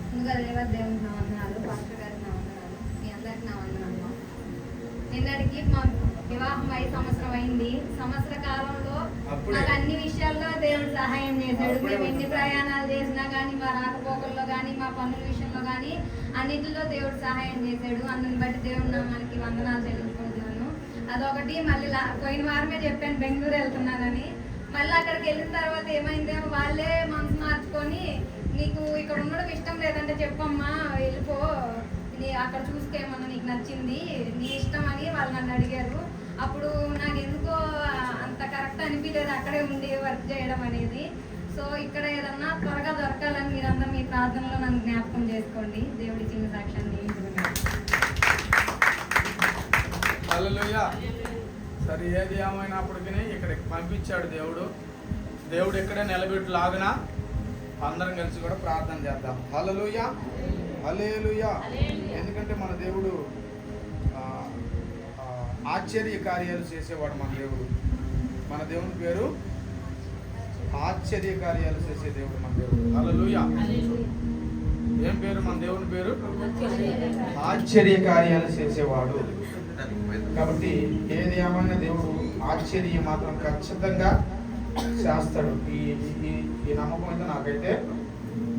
ముందుగా దేవునికి నా వందనాలు, పాస్టర్ గారికి నా వందనాలు, మీ అందరికి నా వందనాలు. నిన్నటికి మా వివాహం 5 సంవత్సరం అయింది. సంవత్సర కాలంలో మాకు అన్ని విషయాల్లో దేవుడు సహాయం చేశాడు. మేము ఎన్ని ప్రయాణాలు చేసినా కానీ, మా రాకపోకల్లో కానీ, మా పనుల విషయంలో కానీ అన్నింటిలో దేవుడు సహాయం చేశాడు. అందుని బట్టి దేవుడు నామానికి వందనాలు చెల్లించుకుంటున్నాను. అదొకటి. మళ్ళీ పోయిన వారమే చెప్పాను బెంగళూరు వెళ్తున్నానని. మళ్ళీ అక్కడికి వెళ్ళిన తర్వాత ఏమైందేమో వాళ్ళే మనసు మార్చుకొని, నీకు ఇక్కడ ఉండడం ఇష్టం లేదంటే చెప్పమ్మా, వెళ్ళిపో, అక్కడ చూసుకేమన్నా నీకు నచ్చింది, నీ ఇష్టం అని వాళ్ళు నన్ను అడిగారు. అప్పుడు నాకు ఎందుకో అంత కరెక్ట్ అనిపించలేదు అక్కడే ఉండి వర్క్ చేయడం అనేది. సో ఇక్కడ ఏదన్నా త్వరగా దొరకాలని మీరందరూ మీ ప్రార్థనలో నన్ను జ్ఞాపకం చేసుకోండి. దేవుడి చిన్న సాక్ష్యాన్ని సరే, ఏది ఏమైనప్పటికీ ఇక్కడికి పంపించాడు దేవుడు. దేవుడు ఇక్కడే నిలబెట్టులాగినా అందరం కలిసి కూడా ప్రార్థన చేద్దాం. హల్లెలూయా, హల్లెలూయా. ఎందుకంటే మన దేవుడు ఆశ్చర్య కార్యాలు చేసేవాడు. మన దేవుని పేరు ఆశ్చర్య కార్యాలు చేసే దేవుడు మన దేవుడు. హల్లెలూయా. ఏం పేరు మన దేవుని పేరు? ఆశ్చర్య కార్యాలు చేసేవాడు. కాబట్టి ఏది ఏమైనా దేవుడు ఆశ్చర్యం మాత్రం ఖచ్చితంగా చేస్తాడు. ఈ నమ్మకం అయితే నాకైతే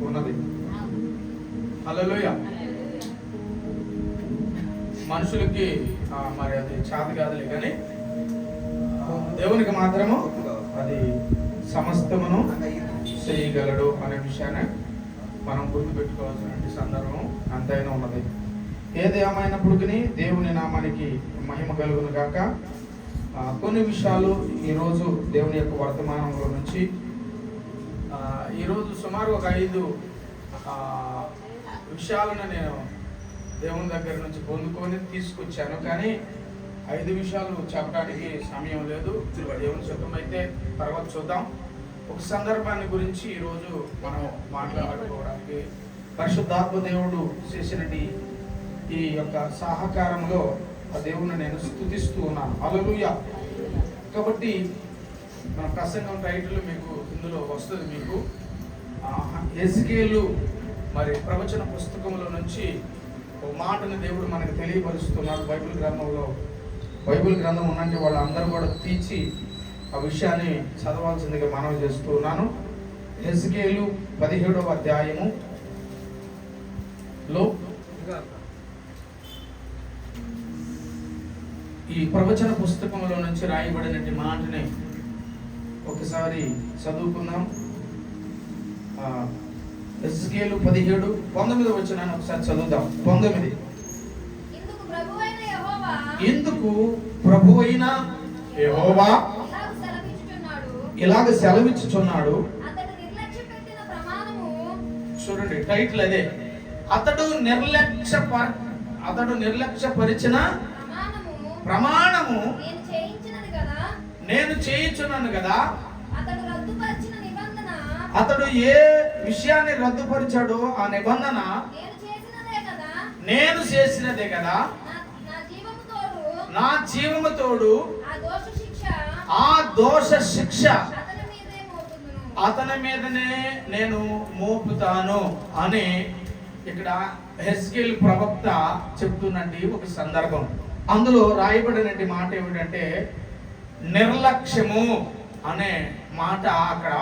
ఉన్నది. హల్లెలూయా. మనుషులకి మరి అది చేత కాదులే, కానీ దేవునికి మాత్రము అది సమస్తమును చేయగలడు అనే విషయాన్ని మనం గుర్తుపెట్టుకోవాల్సిన సందర్భం అంతైనా ఉన్నది. ఏది ఏమైనప్పటికీ దేవుని నామానికి మహిమ కలుగును గాక. కొన్ని విషయాలు ఈరోజు దేవుని యొక్క వర్తమానంలో నుంచి ఈరోజు సుమారు ఒక 5 విషయాలను నేను దేవుని దగ్గర నుంచి పొందుకొని తీసుకొచ్చాను. కానీ 5 విషయాలు చెప్పడానికి సమయం లేదు. దేవుని చిత్తమైతే తర్వాత చూద్దాం. ఒక సందర్భాన్ని గురించి ఈరోజు మనం మాట్లాడుకోవడానికి పరిశుద్ధాత్మ దేవుడు చేసినది ఈ యొక్క సహకారంలో ఆ దేవుని నేను స్తుతిస్తూ ఉన్నాను. హల్లెలూయా. కాబట్టి మన ప్రసంగం టైటిల్ మీకు ఇందులో వస్తుంది. మీకు హెజ్కేలు మరి ప్రవచన పుస్తకంలో నుంచి ఒక మాటను దేవుడు మనకు తెలియపరుస్తున్నాడు. బైబిల్ గ్రంథం ఉన్నట్టు వాళ్ళందరూ కూడా తీర్చి ఆ విషయాన్ని చదవాల్సిందిగా మనవి చేస్తూ ఉన్నాను. హెజ్కేలు 17వ అధ్యాయములో ఈ ప్రవచన పుస్తకంలో నుంచి రాయబడినటువంటి మాటని ఒకసారి చదువుకుందాం. హెజ్కేలు 17:19 వచనాన్ని ఒకసారి చదువుదాం. 19. ఇందుకు ప్రభువైన యెహోవా ఇలాగ సెలవిచ్చుచున్నాడు. చూడండి, టైటిల్ అదే. అతడు నిర్లక్ష్యపరిచిన ప్రమాణము నేను చేయించున్నాను కదా. అతడు ఏ విషయాన్ని రద్దుపరిచాడో ఆ నిబంధన నేను చేసినదే కదా. నా జీవము తోడు ఆ దోష శిక్ష అతని మీదనే నేను మోపుతాను అని ఇక్కడ హెజ్కేలు ప్రవక్త చెప్తున్నది ఒక సందర్భం. అందులో రాయబడినటువంటి మాట ఏమిటంటే నిర్లక్ష్యము అనే మాట అక్కడ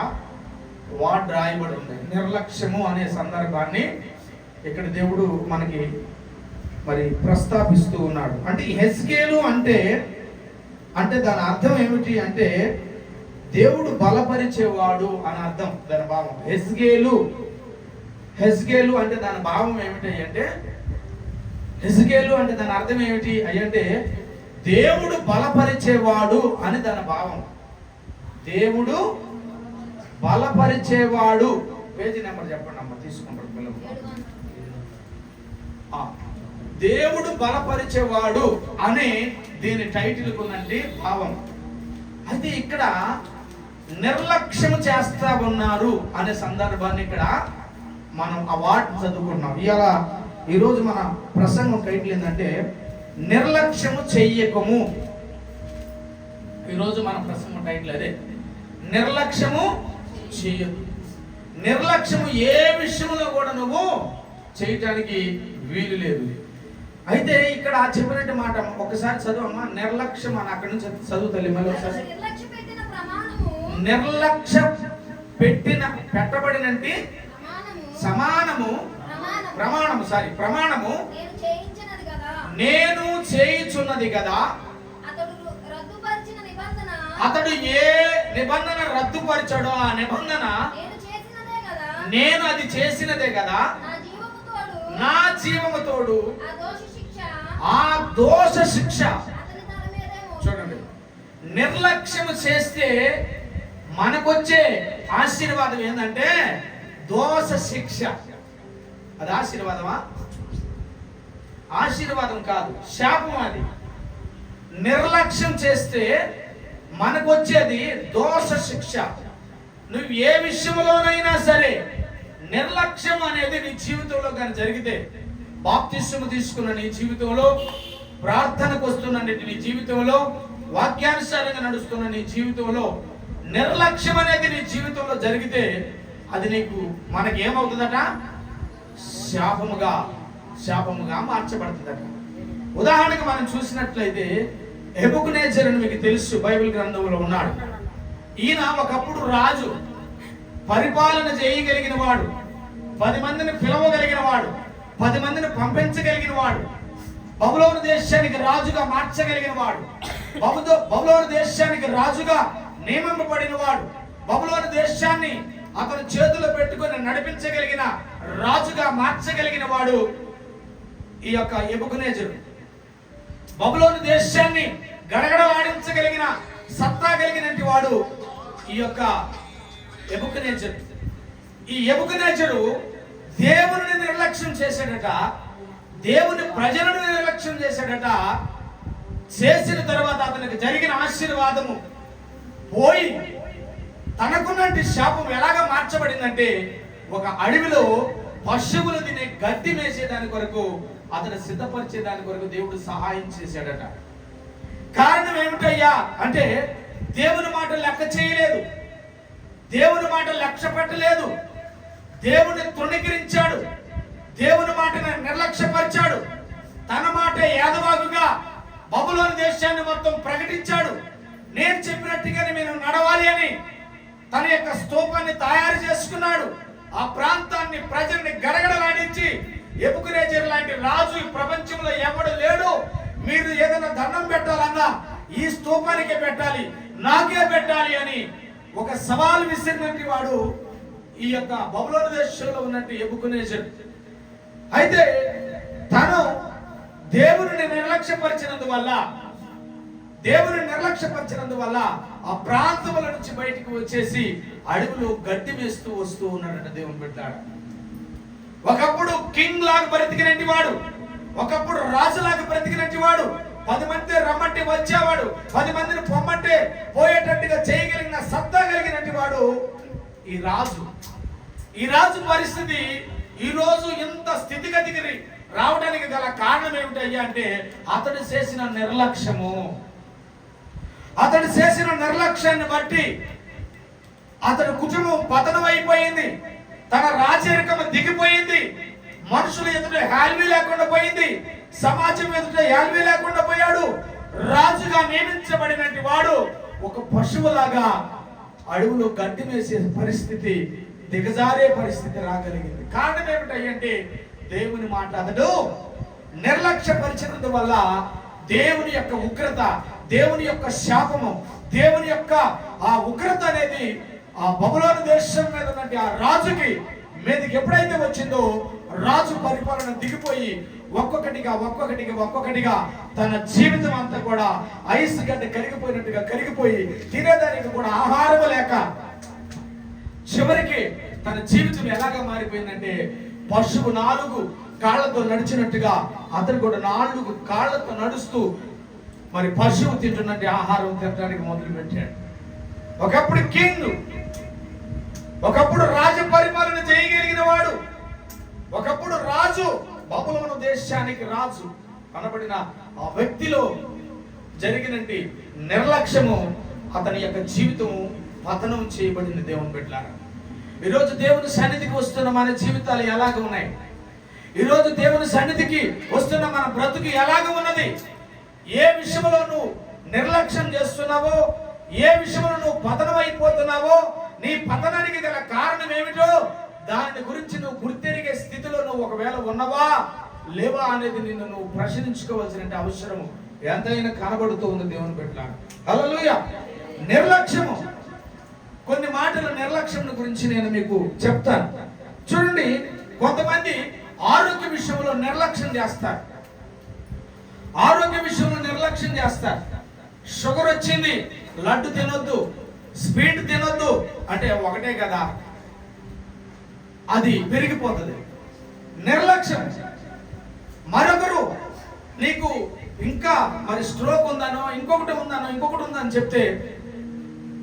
వాడు రాయబడి ఉంది. నిర్లక్ష్యము అనే సందర్భాన్ని ఇక్కడ దేవుడు మనకి మరి ప్రస్తాపిస్తూ ఉన్నాడు. అంటే హెజ్కేలు అంటే దాని అర్థం ఏమిటి అంటే దేవుడు బలపరిచేవాడు అని అర్థం. దాని భావం హెజ్కేలు అంటే దాని భావం ఏమిటి అంటే హెజ్కేలు అంటే దాని అర్థం ఏమిటి అంటే దేవుడు బలపరిచేవాడు అని దాని భావం. దేవుడు బలపరిచేవాడు. పేజీ నెంబర్ చెప్పండి అమ్మ, తీసుకుంటారు పిల్లలు. దేవుడు బలపరిచేవాడు అని దీని టైటిల్ ఉందండి భావం. అయితే ఇక్కడ నిర్లక్ష్యం చేస్తా ఉన్నారు అనే సందర్భాన్ని ఇక్కడ మనం ఆ వార్డ్ చదువుకుంటున్నాం. ఈరోజు మన ప్రసంగం టైటిల్ ఏంటంటే నిర్లక్ష్యము చెయ్యకము. ఈరోజు మన ప్రసంగం టైటిల్ అదే, నిర్లక్ష్యము చేయదు. నిర్లక్ష్యము ఏ విషయంలో కూడా నువ్వు చేయటానికి వీలు లేదు. అయితే ఇక్కడ చెప్పినట్టు మాట ఒకసారి చదువమ్మా. నిర్లక్ష్యం అని అక్కడి నుంచి చదువు తల్లి మళ్ళీ ఒకసారి. నిర్లక్ష్యం పెట్టబడినంటి సమానము ప్రమాణము నేను చేయుచున్నది కదా. అతడు ఏ నిబంధన రద్దుపరిచాడో ఆ నిబంధన నేను అది చేసినదే కదా. నా జీవము తోడు ఆ దోష శిక్ష. చూడండి, నిర్లక్ష్యం చేస్తే మనకొచ్చే ఆశీర్వాదం ఏంటంటే దోష శిక్ష. అది ఆశీర్వాదమా? ఆశీర్వాదం కాదు, శాపం. అది నిర్లక్ష్యం చేస్తే మనకొచ్చేది దోష శిక్ష. నువ్వు ఏ విషయంలోనైనా సరే నిర్లక్ష్యం అనేది నీ జీవితంలో కానీ జరిగితే, బాప్తిస్మము తీసుకున్న నీ జీవితంలో, ప్రార్థనకు వస్తున్న నీ జీవితంలో, వాక్యానుసారంగా నడుస్తున్న నీ జీవితంలో నిర్లక్ష్యం అనేది నీ జీవితంలో జరిగితే అది నీకు మనకి ఏమవుతుందట? శాపముగా మార్చబడుతుందట. ఉదాహరణకు మనం చూసినట్లయితే నెబుకద్నెజరు మీకు తెలుసు, బైబిల్ గ్రంథంలో ఉన్నాడు. ఈయన ఒకప్పుడు రాజు, పరిపాలన చేయగలిగిన వాడు, 10 మందిని పిలవగలిగిన వాడు, 10 మందిని పంపించగలిగిన వాడు, బబులోను దేశానికి రాజుగా మార్చగలిగిన వాడు, బబులోను దేశానికి రాజుగా నియమింపబడిన వాడు, బబులోను దేశాన్ని అతను చేతుల్లో పెట్టుకొని నడిపించగలిగిన రాజుగా మార్చగలిగిన వాడు ఈ యొక్క నెబుకద్నెజరు. బబులోను దేశాన్ని గడగడలాడించగలిగిన సత్తా కలిగినటువంటి వాడు ఈ యొక్క నెబుకద్నెజరు. ఈ నెబుకద్నెజరు దేవుని నిర్లక్ష్యం చేశాడట, దేవుని ప్రజలను నిర్లక్ష్యం చేశాడట. చేసిన తర్వాత అతనికి జరిగిన ఆశీర్వాదము పోయి తనకున్నటి శాపం ఎలాగా మార్చబడిందంటే, ఒక అడవిలో పశువులు తినే గడ్డి వేసేదాని కొరకు అతను సిద్ధపరిచేదాని కొరకు దేవుడు సహాయం చేశాడట. కారణం ఏమిటయ్యా అంటే దేవుని మాట లెక్క చేయలేదు, దేవుని మాట లక్ష్య పెట్టలేదు, దేవుని తృణీకరించాడు, దేవుని మాటను నిర్లక్ష్యపరిచాడు. తన మాట యాదవాగుగా బబులోను దేశాన్ని మొత్తం ప్రకటించాడు. నేను చెప్పినట్టుగానే మీరు నడవాలి అని తన యొక్క స్తూపాన్ని తయారు చేసుకున్నాడు. ఆ ప్రాంతాన్ని, ప్రజల్ని గడగడలాడించి, నెబుకద్నెజరు లాంటి రాజు ఈ ప్రపంచంలో ఎవడు లేడు, మీరు ఏదైనా దండం పెట్టాలన్నా ఈ స్తూపానికే పెట్టాలి, నాకే పెట్టాలి అని ఒక సవాల్ విసిరినటువంటి వాడు ఈ యొక్క బబులోను దేశంలో ఉన్నట్టు నెబుకద్నెజరు. అయితే తను దేవుని నిర్లక్ష్యపరిచినందువల్ల ఆ ప్రాంతముల నుంచి బయటికి వచ్చేసి అడవిలో గడ్డి వేస్తూ వస్తూ ఉన్నాడట దేవుని బిడ్డలారా. ఒకప్పుడు కింగ్ లాగా బ్రతికినట్టి వాడు, ఒకప్పుడు రాజులాగా బ్రతికినట్టి వాడు, 10 మంది రమ్మంటే వచ్చేవాడు, 10 మందిని పొమ్మంటే పోయేటట్టుగా చేయగలిగిన సత్తా కలిగినట్టి వాడు ఈ రాజు పరిస్థితి ఈ రోజు ఇంత స్థితిగతికి రావడానికి గల కారణం ఏమిటయ్యా అంటే అతడు చేసిన నిర్లక్ష్యము. అతడు చేసిన నిర్లక్ష్యాన్ని బట్టి అతడి కుటుంబం పతనం అయిపోయింది, తన రాజరికం దిగిపోయింది, మనుషులు ఎదుట హ్యాల్వీ లేకుండా పోయింది, సమాజం ఎదుట హ్యాల్వీ లేకుండా పోయాడు. రాజుగా నియమించబడినటువంటి వాడు ఒక పశువులాగా అడవులో గడ్డి వేసే పరిస్థితి, దిగజారే పరిస్థితి రాగలిగింది. కారణం ఏమిటంటే దేవుని మాట అతడు నిర్లక్ష్యపరిచినందు వల్ల దేవుని యొక్క ఉగ్రత, దేవుని యొక్క శాపము, దేవుని యొక్క ఆ ఉగ్రత అనేది ఆ బబులోను దేశం మీద ఉన్నటువంటి ఆ రాజుకి మీదకి ఎప్పుడైతే వచ్చిందో, రాజు పరిపాలన దిగిపోయి ఒక్కొక్కటిగా తన జీవితం అంతా కూడా ఐస్ గడ్డ కరిగిపోయినట్టుగా కరిగిపోయి, తినేదానికి కూడా ఆహారం లేక చివరికి తన జీవితం ఎలాగా మారిపోయిందంటే పశువు 4 కాళ్ళతో నడిచినట్టుగా అతను కూడా 4 కాళ్ళతో నడుస్తూ మరి పశువు తింటున్నట్టు ఆహారం తినడానికి మొదలు పెట్టాడు. ఒకప్పుడు కింగ్, ఒకప్పుడు రాజ పరిపాలన చేయగలిగిన వాడు, ఒకప్పుడు రాజు, బబులోను దేశానికి రాజు అనబడిన ఆ వ్యక్తిలో జరిగినట్టి నిర్లక్ష్యము అతని యొక్క జీవితం పతనం చేయబడింది దేవుని బిడ్డలారా. ఈరోజు దేవుని సన్నిధికి వస్తున్న మన జీవితాలు ఎలాగ ఉన్నాయి? ఈరోజు దేవుని సన్నిధికి వస్తున్న మన బ్రతుకు ఎలాగ ఉన్నది? ఏ విషయంలో నువ్వు నిర్లక్ష్యం చేస్తున్నావో, ఏ విషయంలో నువ్వు పతనం అయిపోతున్నావో, నీ పతనానికి గల కారణం ఏమిటో దాని గురించి నువ్వు గుర్తెరిగే స్థితిలో నువ్వు ఒకవేళ ఉన్నవా లేవా అనేది నిన్ను నువ్వు ప్రశ్నించుకోవాల్సిన అవసరం ఎంతైనా కనబడుతూ ఉంది దేవుని బిడ్డలారా. హల్లెలూయా. నిర్లక్ష్యము, కొన్ని మాటల నిర్లక్ష్యం గురించి నేను మీకు చెప్తాను. చూడండి, కొంతమంది ఆరోగ్య విషయంలో నిర్లక్ష్యం చేస్తారు. ఆరోగ్య విషయంలో నిర్లక్ష్యం చేస్తారు. షుగర్ వచ్చింది, లడ్డు తినొద్దు, స్వీట్ తినొద్దు అంటే ఒకటే కదా, అది పెరిగిపోతుంది. నిర్లక్ష్యం. మరొకరు నీకు ఇంకా మరి స్ట్రోక్ ఉందనో ఇంకొకటి ఉందని చెప్తే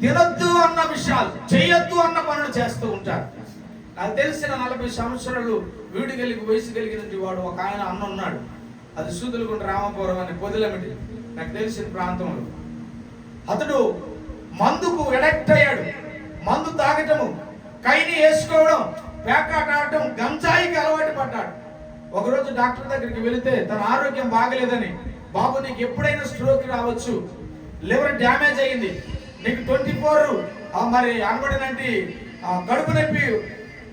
తినొద్దు అన్న విషయాలు, చేయొద్దు అన్న పనులు చేస్తూ ఉంటారు. నాకు తెలిసిన 40 సంవత్సరాలు వయసు కలిగినటువంటి వాడు ఒక ఆయన అన్న ఉన్నాడు. అది సూదులగుంట రామపురం అనే పొదిలమిటి, నాకు తెలిసిన ప్రాంతంలో. అతడు మందుకు ఎడక్ట్ అయ్యాడు. మందు తాగటము, కైని వేసుకోవడం, పేకాట ఆడటం, గంజాయికి అలవాటు పడ్డాడు. ఒకరోజు డాక్టర్ దగ్గరికి వెళితే తన ఆరోగ్యం బాగలేదని, బాబు నీకు ఎప్పుడైనా స్ట్రోక్ రావచ్చు, లివర్ డ్యామేజ్ అయ్యింది, నీకు 24 మరి అనబడినట్టు కడుపు నొప్పి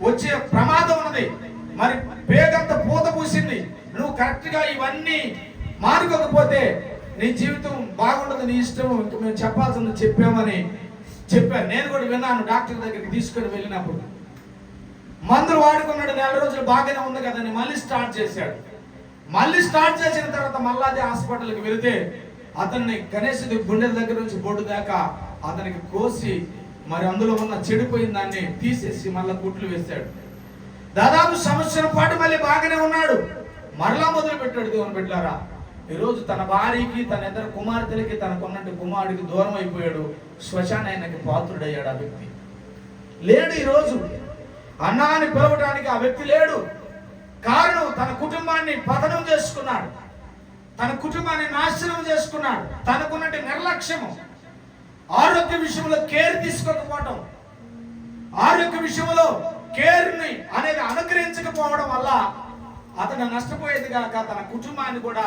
వచ్చే ప్రమాదం ఉన్నది, మరి పేగంత పూత పూసింది, నువ్వు కరెక్ట్గా ఇవన్నీ మానుకోకపోతే నీ జీవితం బాగుండదు, నీ ఇష్టం, ఇంక మేము చెప్పాల్సింది చెప్పామని చెప్పాను. నేను కూడా విన్నాను. డాక్టర్ దగ్గరికి తీసుకొని వెళ్ళినప్పుడు మందులు వాడుకున్నాడు, 4 రోజులు బాగానే ఉంది కదని మళ్ళీ స్టార్ట్ చేశాడు. మళ్ళీ స్టార్ట్ చేసిన తర్వాత మళ్ళీ అదే హాస్పిటల్కి వెళితే అతన్ని కనీసం గుండెల దగ్గర నుంచి బొడ్డు దాకా అతనికి కోసి మరి అందులో ఉన్న చెడిపోయిన దాన్ని తీసేసి మళ్ళీ కుట్లు వేశాడు. దాదాపు సంవత్సరం పాటు మళ్ళీ బాగానే ఉన్నాడు. మరలా మొదలు పెట్టాడు దేవుని బిడ్డలారా. ఈరోజు తన భార్యకి, తన ఇద్దరు కుమార్తెలకి, తనకున్నట్టు కుమారుడికి దూరం అయిపోయాడు. శ్మశానానికి పాత్రుడయ్యాడు. ఆ వ్యక్తి లేడు. ఈరోజు అన్నా అని పిలవడానికి ఆ వ్యక్తి లేడు. కారణం, తన కుటుంబాన్ని పతనం చేసుకున్నాడు, తన కుటుంబాన్ని నాశనం చేసుకున్నాడు. తనకున్నట్టు నిర్లక్ష్యము, ఆరోగ్య విషయంలో కేర్ తీసుకోకపోవడం, ఆరోగ్య విషయంలో కేర్ని అనేది అనుగ్రహించకపోవడం వల్ల అతను నష్టపోయేది కాక తన కుటుంబాన్ని కూడా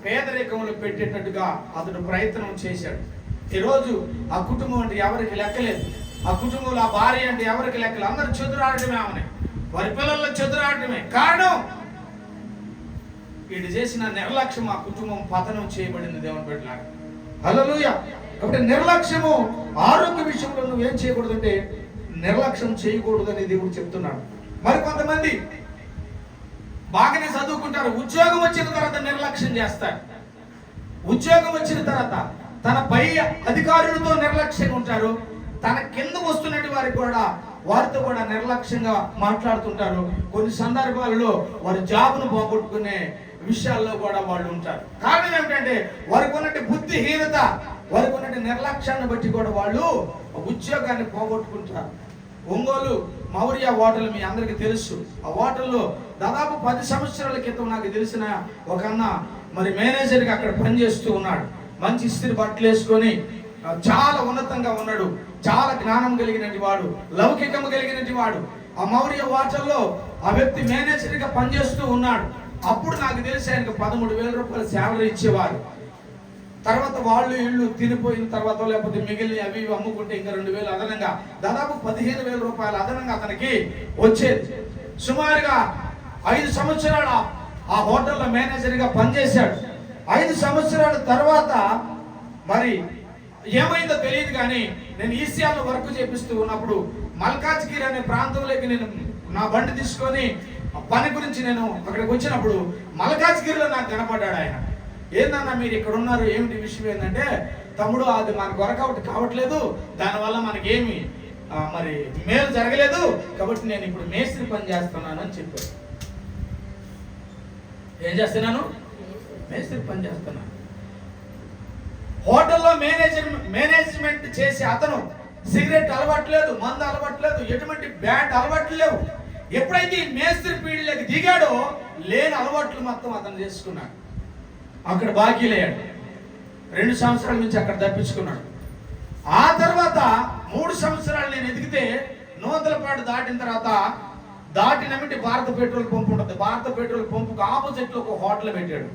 పేదరికంలో పెట్టేటట్టుగా అతడు ప్రయత్నం చేశాడు. ఈరోజు ఆ కుటుంబం అంటే ఎవరికి లెక్కలేదు. ఆ కుటుంబంలో ఆ భార్య అంటే ఎవరికి లెక్కలేదు. అందరూ చెదురాడటమే, ఆమె వారి పిల్లల్లో చెదురాడటమే. కారణం, వీడు చేసిన నిర్లక్ష్యం ఆ కుటుంబం పతనం చేయబడింది దేవుని బిడ్డలారా. హల్లెలూయా. కాబట్టి నిర్లక్ష్యము, ఆరోగ్య విషయంలో నువ్వేం చేయకూడదు అంటే నిర్లక్ష్యం చేయకూడదు అని దేవుడు చెప్తున్నాడు. మరి కొంతమంది బాగానే చదువుకుంటారు, ఉద్యోగం వచ్చిన తర్వాత నిర్లక్ష్యం చేస్తారు. ఉద్యోగం వచ్చిన తర్వాత తన పై అధికారులతో నిర్లక్ష్యంగా ఉంటారు. తన కింద వస్తున్నట్టు వారితో కూడా నిర్లక్ష్యంగా మాట్లాడుతుంటారు. కొన్ని సందర్భాలలో వారి జాబ్ను పోగొట్టుకునే విషయాల్లో కూడా వాళ్ళు ఉంటారు. కారణం ఏమిటంటే వారికి ఉన్నట్టు బుద్ధిహీనత, వారికి ఉన్నట్టు నిర్లక్ష్యాన్ని బట్టి కూడా వాళ్ళు ఉద్యోగాన్ని పోగొట్టుకుంటారు. ఒంగోలు మౌర్య హోటల్ మీ అందరికీ తెలుసు. ఆ హోటల్లో దాదాపు 10 సంవత్సరాల క్రితం నాకు తెలిసిన ఒక అన్న మరి మేనేజర్గా అక్కడ పనిచేస్తూ ఉన్నాడు. మంచి ఇస్త్రీ బట్టలు వేసుకొని చాలా ఉన్నతంగా ఉన్నాడు. చాలా జ్ఞానం కలిగినటువంటి వాడు, లౌకికం కలిగినటువంటి వాడు. ఆ మౌర్య హోటల్లో ఆ వ్యక్తి మేనేజర్గా పనిచేస్తూ ఉన్నాడు. అప్పుడు నాకు తెలిసి ఆయనకు 13,000 రూపాయలు శాలరీ ఇచ్చేవారు. తర్వాత వాళ్ళు ఇళ్ళు తినిపోయిన తర్వాత లేకపోతే మిగిలిన అవి అమ్ముకుంటే ఇంకా 2,000 అదనంగా, దాదాపు 15,000 రూపాయలు అదనంగా అతనికి వచ్చేది. సుమారుగా 5 సంవత్సరాలు ఆ హోటల్లో మేనేజర్గా పనిచేశాడు. 5 సంవత్సరాల తర్వాత మరి ఏమైందో తెలియదు కానీ నేను ఈసీఆర్లో వర్క్ చేపిస్తూ ఉన్నప్పుడు మల్కాజ్గిరి అనే ప్రాంతంలోకి నేను నా బండి తీసుకొని పని గురించి నేను అక్కడికి వచ్చినప్పుడు మల్కాజ్గిరిలో నాకు కనపడ్డాడు ఆయన. ఏందన్నా మీరు ఇక్కడ ఉన్నారు, ఏమిటి విషయం ఏంటంటే, తమ్ముడు అది మనకు వర్కౌట్ కావట్లేదు, దానివల్ల మనకేమి మరి మేలు జరగలేదు, కాబట్టి నేను ఇప్పుడు మేస్త్రి పని చేస్తున్నాను అని చెప్పాడు. ఏం చేస్తున్నాను? మేస్త్రి పని చేస్తున్నాను. హోటల్లో మేనేజ్మెంట్ చేసి అతను సిగరెట్ అలవాట్లేదు, మందు అలవాట్లేదు, ఎటువంటి బ్యాడ్ అలవాట్లు లేవు. ఎప్పుడైతే ఈ మేస్త్రి పీడిలోకి దిగాడో లేని అలవాట్లు మొత్తం అతను చేసుకున్నాడు. అక్కడ బాకీలయ్యాడు. 2 సంవత్సరాల నుంచి అక్కడ తప్పించుకున్నాడు. ఆ తర్వాత 3 సంవత్సరాలు నేను ఎదిగితే నూతలపాడు దాటిన తర్వాత దాటినమిటి భారత పెట్రోల్ పంపు ఉంటుంది. భారత పెట్రోల్ పంపుకు ఆపోజిట్ లో ఒక హోటల్ పెట్టాడు.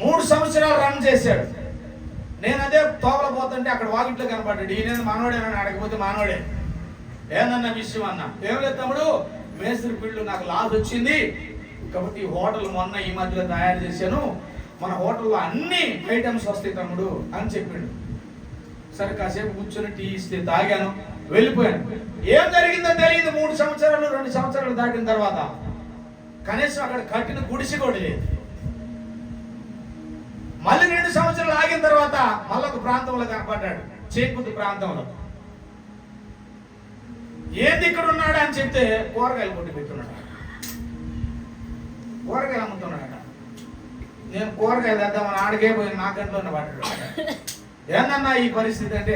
3 సంవత్సరాలు రన్ చేశాడు. నేను అదే తోవల పోతుంటే అక్కడ వాకిట్లో కనపడ్డాడు. ఈయన మనోడేనని అడగకపోతే మనోడే. ఏదన్న విషయం అన్నా, ఏం లేదు తమ్ముడు, మేస్త్రి ఫీల్డ్ నాకు లాస్ వచ్చింది కాబట్టి హోటల్ మొన్న ఈ మధ్యలో తయారు చేశాను, మన హోటల్లో అన్ని ఐటమ్స్ వస్తాయి తమ్ముడు అని చెప్పిండు. సరే కాసేపు కూర్చొని టీ ఇస్తే తాగాను, వెళ్ళిపోయాను. ఏం జరిగిందో తెలియదు. 3 సంవత్సరాలు 2 సంవత్సరాలు దాటిన తర్వాత కనీసం అక్కడ కట్టిన గుడిసి కూడా లేదు. మళ్ళీ 2 సంవత్సరాలు ఆగిన తర్వాత మళ్ళీ ఒక ప్రాంతంలో కనపడ్డాడు, చేకుద్దు ప్రాంతంలో. ఏంది ఇక్కడ ఉన్నాడు అని చెప్తే కూరగాయలు కొట్టి పెట్టున్నాడు, కూరగాయలు అమ్ముతున్నాడు. నేను కూరగాయలు తెద్దామని ఆడికే పోయి నా గంటలో పడ్డాడు. ఏందన్నా ఈ పరిస్థితి అంటే,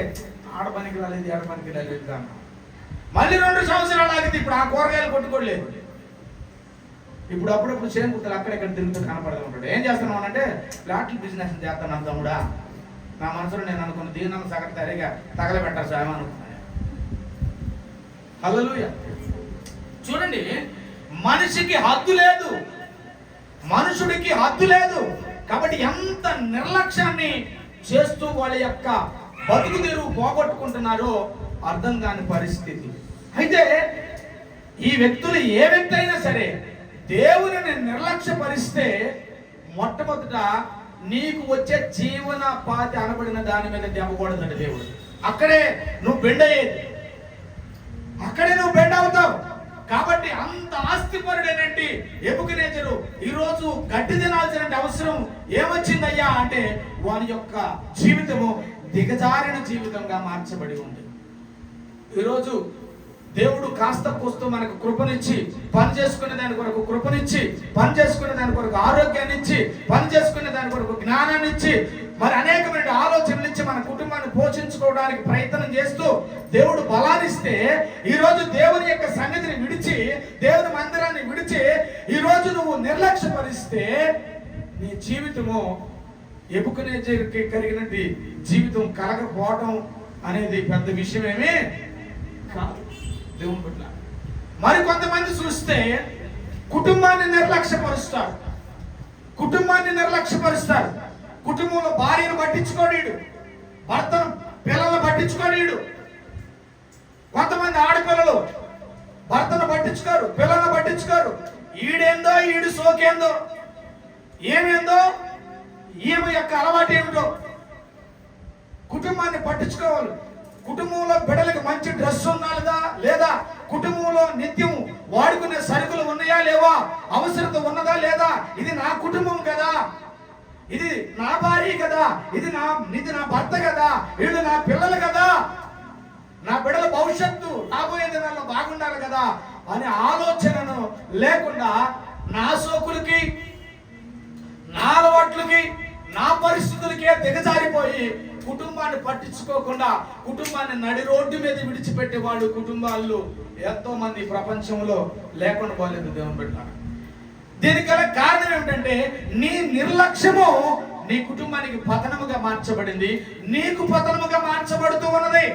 ఆడ పనికి రాలేదు, ఆడ పనికి రాలేదు అన్న. మళ్ళీ 2 సంవత్సరాలు ఆగింది. ఇప్పుడు ఆ కూరగాయలు కొట్టుకోలేదు. ఇప్పుడు అప్పుడప్పుడు చేనుకుత్తలు అక్కడెక్కడ తిరుగుతూ కనపడదు ఉంటాడు. ఏం చేస్తున్నావు అంటే, ఫ్లాట్లు బిజినెస్ చేస్తాను తమ్ముడా. నా మనసులో నేను అనుకున్న దీనం సగటు తరిగా తగలబెట్టారు సాయం అనుకున్నాను. హల్లెలూయా. చూడండి, మనిషికి హద్దు లేదు, మనుషుడికి హద్దు లేదు. కాబట్టి ఎంత నిర్లక్ష్యాన్ని చేస్తూ వాళ్ళ యొక్క బతుకు తెరువు పోగొట్టుకుంటున్నారో అర్థం కాని పరిస్థితి. అయితే ఈ వ్యక్తులు ఏ వ్యక్తి అయినా సరే దేవుని నిర్లక్ష్యపరిస్తే మొట్టమొదట నీకు వచ్చే జీవన పాతి అనబడిన దాని మీద దెబ్బకూడదండి దేవుడు. అక్కడే నువ్వు బెండ్ అయ్యేది, అక్కడే నువ్వు బెండ్ అవుతావు. కాబట్టి అంత ఆస్తిపరుడేనంటి ఎబుకద్నెజరు ఈరోజు గడ్డి తినాల్సిన అవసరం ఏమొచ్చిందయ్యా అంటే, వాని యొక్క జీవితము దిగజారిన జీవితంగా మార్చబడి ఉంది. ఈరోజు దేవుడు కాస్త కూస్తూ మనకు కృపనిచ్చి, పని చేసుకునే దాని కొరకు కృపనిచ్చి, పని చేసుకునే దాని కొరకు ఆరోగ్యాన్ని ఇచ్చి, పని చేసుకునే దాని కొరకు జ్ఞానాన్ని ఇచ్చి, మరి అనేకమైన ఆలోచనలు ఇచ్చి మన కుటుంబాన్ని పోషించుకోవడానికి ప్రయత్నం చేస్తూ దేవుడు బలాన్నిస్తే, ఈరోజు దేవుని యొక్క సన్నిధిని విడిచి, దేవుని మందిరాన్ని విడిచి ఈరోజు నువ్వు నిర్లక్ష్యపరిస్తే నీ జీవితము ఎబుకద్నెజరుకి కలిగినట్టు జీవితం కలగకపోవడం అనేది పెద్ద విషయమేమి కాదు దేవుని పట్ల. మరి కొంతమంది చూస్తే కుటుంబాన్ని నిర్లక్ష్యపరుస్తారు, కుటుంబాన్ని నిర్లక్ష్యపరుస్తారు. కుటుంబంలో భార్యను పట్టించుకోనీడు, భర్తను పిల్లలను పట్టించుకోనీడు. కొంతమంది ఆడపిల్లలు భర్తను పట్టించుకోరు, పిల్లలను పట్టించుకోరు. ఈడేందో, ఈడు సోకేందో, ఏమేందో, ఈమె యొక్క అలవాటు ఏమిటో. కుటుంబాన్ని పట్టించుకోవాలి. కుటుంబంలో బిడ్డలకు మంచి డ్రెస్ ఉన్నదా లేదా, కుటుంబంలో నిత్యం వాడుకునే సరుకులు ఉన్నాయా లేవా, అవసరత ఉన్నదా లేదా, ఇది నా కుటుంబం కదా, ఇది నా భార్య కదా, ఇది నా భర్త కదా, వీళ్ళు నా పిల్లలు కదా, నా బిడ్డల భవిష్యత్తు రాబోయే దినాల్లో బాగుండాలి కదా అనే ఆలోచనను లేకుండా నా సోకులకి, నా అలవాట్లకి, నా పరిస్థితులకే దిగజారిపోయి కుటుంబాన్ని పట్టించుకోకుండా కుటుంబాన్ని నడి రోడ్డు మీద విడిచిపెట్టే వాళ్ళు కుటుంబాలు ఎంతో మంది ప్రపంచంలో లేకుండా పోలేదు దేవుని బిడ్డ. దీనికి గల కారణం ఏమిటంటే, నీ నిర్లక్ష్యము నీ కుటుంబానికి పతనముగా మార్చబడింది, నీకు పతనముగా మార్చబడుతూ ఉన్నది.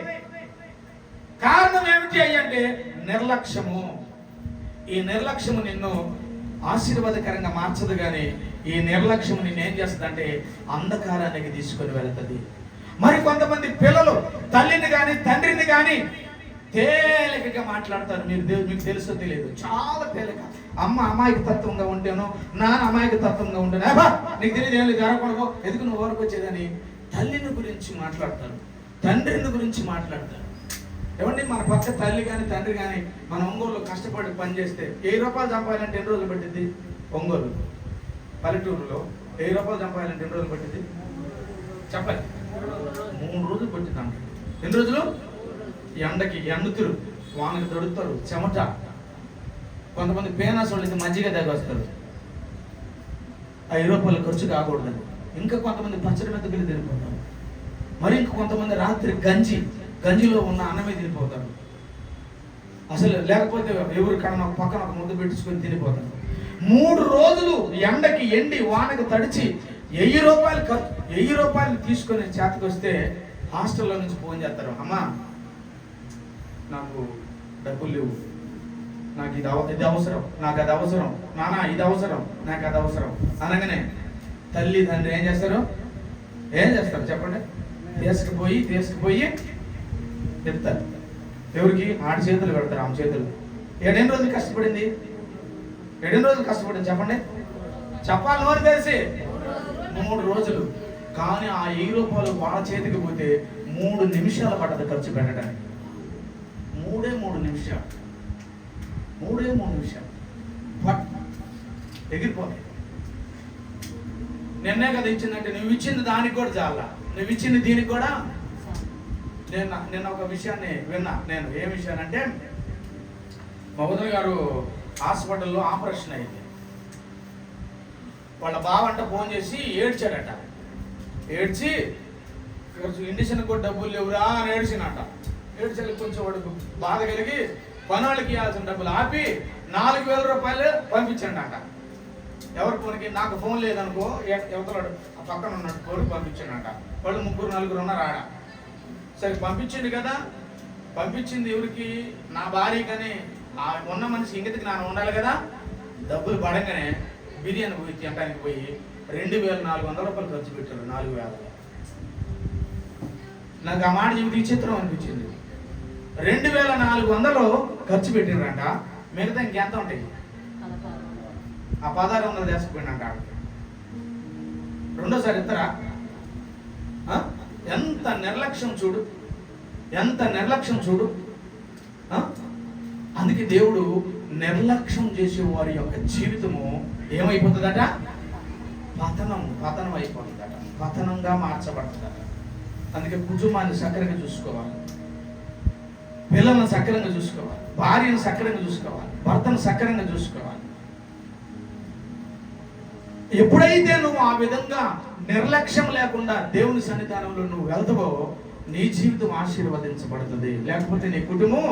కారణం ఏమిటి అయ్యంటే నిర్లక్ష్యము. ఈ నిర్లక్ష్యము నిన్ను ఆశీర్వాదకరంగా మార్చదు, కానీ ఈ నిర్లక్ష్యం నిన్ను ఏం చేస్తుంది అంటే అంధకారానికి తీసుకొని వెళ్తుంది. మరి కొంతమంది పిల్లలు తల్లిని కానీ తండ్రిని కానీ తేలికగా మాట్లాడతారు. మీకు తెలుసో తెలియదు, చాలా తేలిక. అమ్మ అమాయక తత్వంగా ఉంటాను, నాన్న అమాయక తత్వంగా ఉంటాను, నీకు తెలియదు, ఏం లేదు, జరగకూడదు, ఎందుకు నువ్వు వరకు వచ్చేదని తల్లిని గురించి మాట్లాడతారు, తండ్రిని గురించి మాట్లాడతారు. ఏమండి, మన పక్క తల్లి కానీ తండ్రి కానీ మన ఒంగోలులో కష్టపడి పని చేస్తే 1000 రూపాయలు సంపాదాలంటే ఎన్ని రోజులు పట్టింది? ఒంగోలు పల్లెటూరులో 1000 రూపాయలు సంపాదాలంటే ఎన్ని రోజులు పట్టింది చెప్పండి? 3 రోజులు పట్టిందంట. ఎన్ని రోజులు? ఎండకి ఎండుతురు, వానకి దొరుకుతారు, చెమట. కొంతమంది పేనాస్ వాళ్ళకి మజ్జిగ దగ్గర 5 రూపాయలు ఖర్చు కాకూడదని. ఇంకా కొంతమంది పచ్చడి మెతుకులు తినిపోతారు. మరి ఇంక కొంతమంది రాత్రి గంజిలో ఉన్న అన్నమే తినిపోతారు. అసలు లేకపోతే ఎవరు కన్నా పక్కన ఒక ముద్ద పెట్టుకుని తినిపోతారు. 3 రోజులు ఎండకి ఎండి వానకి తడిచి 1000 రూపాయలు తీసుకొని చేతకొస్తే హాస్టల్లో నుంచి ఫోన్ చేస్తారు, అమ్మా నాకు డబ్బులు లేవు, నాకు ఇది అవసరం, నాకు అది అవసరం, నాన్న ఇది అవసరం, నాకు అది అవసరం అనగానే తల్లి తండ్రి ఏం చేస్తారు చెప్పండి? తీసుకుపోయి చెప్తారు. ఎవరికి? ఆడి చేతులు పెడతారు, ఆమె చేతులు. 7 రోజులు కష్టపడింది, 7 రోజులు కష్టపడింది చెప్పండి, చెప్పాలి నోరు తెలిసి 3 రోజులు. కానీ ఆ 1000 రూపాయలు వాళ్ళ చేతికి పోతే 3 నిమిషాలు పడ్డది ఖర్చు పెట్టడానికి. 3 నిమిషాలు ఎగిరిపోతాయి. నిన్నే కదా ఇచ్చిందంటే నువ్వు ఇచ్చింది దానికి కూడా చాలా, నువ్వు ఇచ్చింది దీనికి కూడా. నేను ఒక విషయాన్ని విన్నా. నేను ఏ విషయానంటే, మా వదిన గారు హాస్పిటల్లో ఆపరేషన్ అయింది. వాళ్ళ బావంట ఫోన్ చేసి ఏడ్చాడట. ఏడ్చి ఇండిషన్ కూడా డబ్బులు లేవురా అని ఏడ్చినట. ఏడ్చలకి కొంచెం వాడికి బాధ కలిగి పనులకి ఇవ్వాల్సిన డబ్బులు ఆపి 4000 రూపాయలు పంపించాడట. ఎవరి ఫోన్కి? నాకు ఫోన్ లేదనుకో, ఎవతలాడు ఆ పక్కన ఉన్నట్టు ఫోన్కి పంపించాడట. వాళ్ళు 3-4 ఉన్నారు ఆడ. సరే పంపించింది కదా, పంపించింది ఎవరికి? నా భార్యకని. ఆ ఉన్న మనిషి ఇంగితికి నాన్న ఉండాలి కదా. డబ్బులు పడంగానే బిర్యానీ పోయి తినడానికి పోయి 2400 రూపాయలు ఖర్చు పెట్టారు. 4000. నాకు ఆ మాట చెబితే విచిత్రం అనిపించింది. 2400 ఖర్చు పెట్టిండ్రంట. మిగతా ఇంకెంత ఉంటాయి? ఆ 1600 తీసుకుపోయిందంట. రెండోసారి ఇస్తారా? ఎంత నిర్లక్ష్యం చూడు, ఎంత నిర్లక్ష్యం చూడు. అందుకే దేవుడు నిర్లక్ష్యం చేసే వారి యొక్క జీవితము ఏమైపోతుందట? పతనం అయిపోతుందట, పతనంగా మార్చబడుతుందట. అందుకే కుటుంబాన్ని సక్రంగా చూసుకోవాలి, పిల్లలను సక్రంగా చూసుకోవాలి, భార్యను సక్రంగా చూసుకోవాలి, భర్తను సక్రంగా చూసుకోవాలి. ఎప్పుడైతే నువ్వు ఆ విధంగా నిర్లక్ష్యం లేకుండా దేవుని సన్నిధానంలో నువ్వు వెళ్తావో నీ జీవితం ఆశీర్వదించబడుతుంది, లేకపోతే నీ కుటుంబం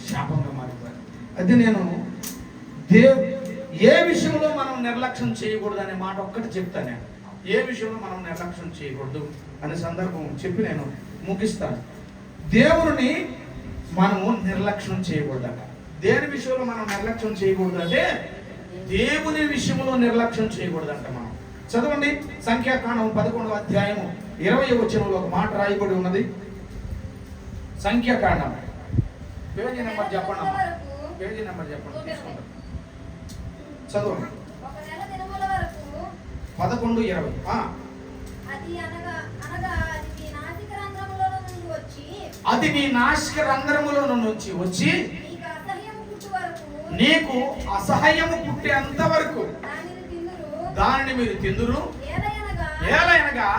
శాపంగా మారిపోతుంది. అది నేను ఏ విషయంలో మనం నిర్లక్ష్యం చేయకూడదు అనే మాట ఒక్కటి చెప్తాను. నేను ఏ విషయంలో మనం నిర్లక్ష్యం చేయకూడదు అనే సందర్భం చెప్పి నేను ముగిస్తాను. దేవుని మనము నిర్లక్ష్యం చేయకూడదట. దేని విషయంలో మనం నిర్లక్ష్యం చేయకూడదు అంటే దేవుని విషయంలో నిర్లక్ష్యం చేయకూడదంట. మనం చదవండి, సంఖ్యాకాండం 11వ అధ్యాయము 20వ వచనంలో ఒక మాట రాయబడి ఉన్నది. సంఖ్యాకాండం పేజీ నెంబర్ చెప్పండి అమ్మా, పేజీ నెంబర్ చెప్పండి, తీసుకుంటాం. చదవండి. 11:20. అది నీ నాసిక రంధ్రములో నుంచి వచ్చి నీకు అసహ్యము పుట్టేంత వరకు దానిని మీరు తిందురు. ఏలయనగా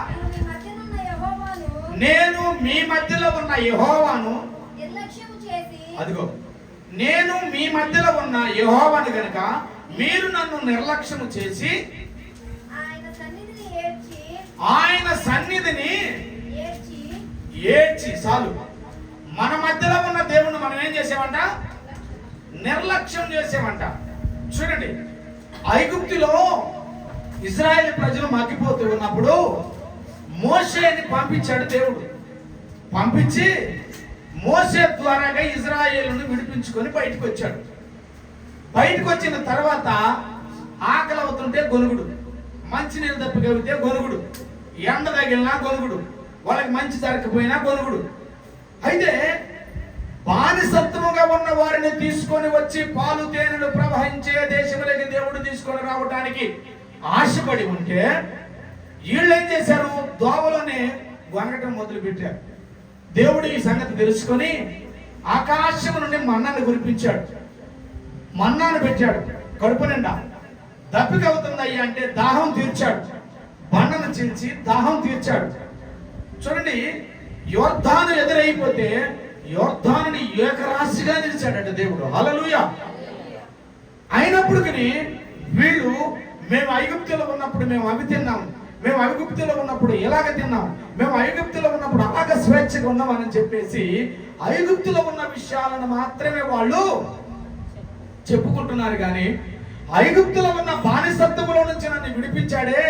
నేను మీ మధ్యలో ఉన్న యెహోవాను, అదిగో నేను మీ మధ్యలో ఉన్న యెహోవాను గనుక మీరు నన్ను నిర్లక్ష్యము చేసి ఆయన సన్నిధిని ఏడ్చి చాలు. మన మధ్యలో ఉన్న దేవుణ్ణి మనం ఏం చేసామంట? నిర్లక్ష్యం చేసామంట. చూడండి, ఐగుప్తులో ఇజ్రాయేల్ ప్రజలు మగ్గిపోతూ ఉన్నప్పుడు మోషేని పంపించాడు దేవుడు. పంపించి మోషే ద్వారాగా ఇజ్రాయేలును విడిపించుకొని బయటకు వచ్చాడు. బయటకు వచ్చిన తర్వాత ఆకలి అవుతుంటే గొనుగుడు, మంచినీళ్ళు తప్పికవితే గొనుగుడు, ఎండ తగిలినా గొనుగుడు, వాళ్ళకి మంచి జరగకపోయినా గొనుగుడు. అయితే బానిసత్వముగా ఉన్న వారిని తీసుకొని వచ్చి పాలు తేనెలు ప్రవహించే దేశంలోకి దేవుడు తీసుకొని రావడానికి ఆశపడి ఉంటే వీళ్ళు ఏం చేశారు? దోవలోనే వంగటం మొదలు పెట్టారు. దేవుడు ఈ సంగతి తెలుసుకొని ఆకాశం నుండి మన్నాను కురిపించాడు, మన్నాను పెట్టాడు. కడుపు నిండా దప్పిక అవుతుందయ్యా అంటే దాహం తీర్చాడు, బండను చీల్చి దాహం తీర్చాడు. చూడండి, యోర్దాను ఎదురైపోతే యోర్దానుని ఏకరాశిగా నిలిచాడట దేవుడు. హల్లెలూయా. అయినప్పటికీ వీళ్ళు మేము ఐగుప్తులో ఉన్నప్పుడు మేము అవి తిన్నాం, మేము ఐగుప్తులో ఉన్నప్పుడు ఎలాగ తిన్నాం, మేము ఐగుప్తులో ఉన్నప్పుడు అలాగ స్వేచ్ఛగా ఉన్నామని చెప్పేసి ఐగుప్తులో ఉన్న విషయాలను మాత్రమే వాళ్ళు చెప్పుకుంటున్నారు. కానీ ఐగుప్తులో ఉన్న బానిసత్వములో నుంచి నన్ను విడిపించాడే,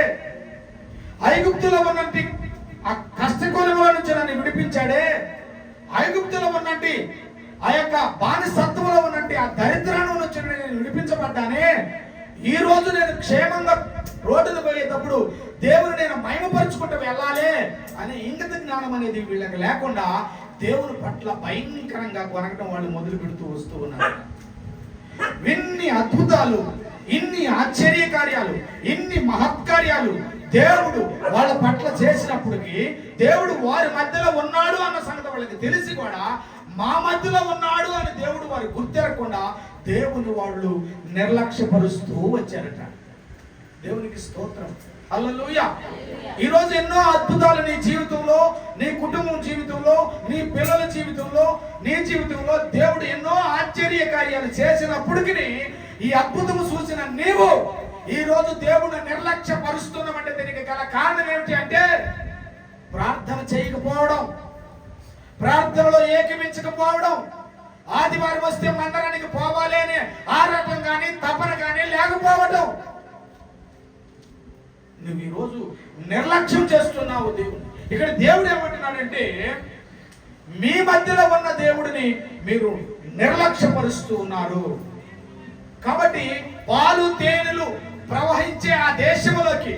ఐగుప్తులో ఉన్నట్టు ఆ కష్టకోణంలో నుంచి నన్ను విడిపించాడే, ఐగుప్తులో ఉన్నట్టు ఆ యొక్క బానిసత్వంలో ఉన్నట్టు ఆ దరిద్రంలో నుంచి నేను విడిపించబడ్డానే, ఈ రోజు నేను క్షేమంగా రోడ్డును పోయేటప్పుడు దేవుని నేను మహిమపరుచుకుంటూ వెళ్ళాలి అనే ఇంగిత జ్ఞానం అనేది వీళ్ళకి లేకుండా దేవుని పట్ల భయంకరంగా కొనగటం వాళ్ళు మొదలు పెడుతూ వస్తూ ఉన్నారు. ఇన్ని అద్భుతాలు, ఇన్ని ఆశ్చర్య కార్యాలు, ఇన్ని మహత్కార్యాలు దేవుడు వాళ్ళ పట్ల చేసినప్పటికీ దేవుడు వారి మధ్యలో ఉన్నాడు అన్న సంగతి వాళ్ళకి తెలిసి కూడా మా మధ్యలో ఉన్నాడు అని దేవుడు వారి గుర్తెరగకుండా దేవుని వాళ్ళు నిర్లక్ష్యపరుస్తూ వచ్చారట. దేవునికి స్తోత్రం, హల్లెలూయా. ఈరోజు ఎన్నో అద్భుతాలు నీ జీవితంలో, నీ కుటుంబం జీవితంలో, నీ పిల్లల జీవితంలో, నీ జీవితంలో దేవుడు ఎన్నో ఆశ్చర్య కార్యాలు చేసినప్పటికీ ఈ అద్భుతము చూసిన నీవు ఈ రోజు దేవుడిని నిర్లక్ష్యపరుస్తున్నామంటే దీనికి గల కారణం ఏమిటి అంటే ప్రార్థన చేయకపోవడం, ప్రార్థనలో ఏకమించకపోవడం, ఆదివారం వస్తే మందిరానికి పోవాలి అనే ఆరాటం కానీ తపన కానీ లేకపోవడం. నువ్వు ఈరోజు నిర్లక్ష్యం చేస్తున్నావు దేవుడు. ఇక్కడ దేవుడు ఏమంటున్నాడంటే మీ మధ్యలో ఉన్న దేవుడిని మీరు నిర్లక్ష్యపరుస్తూ ఉన్నారు. కాబట్టి పాలు తేనెలు ప్రవహించే ఆ దేశంలోకి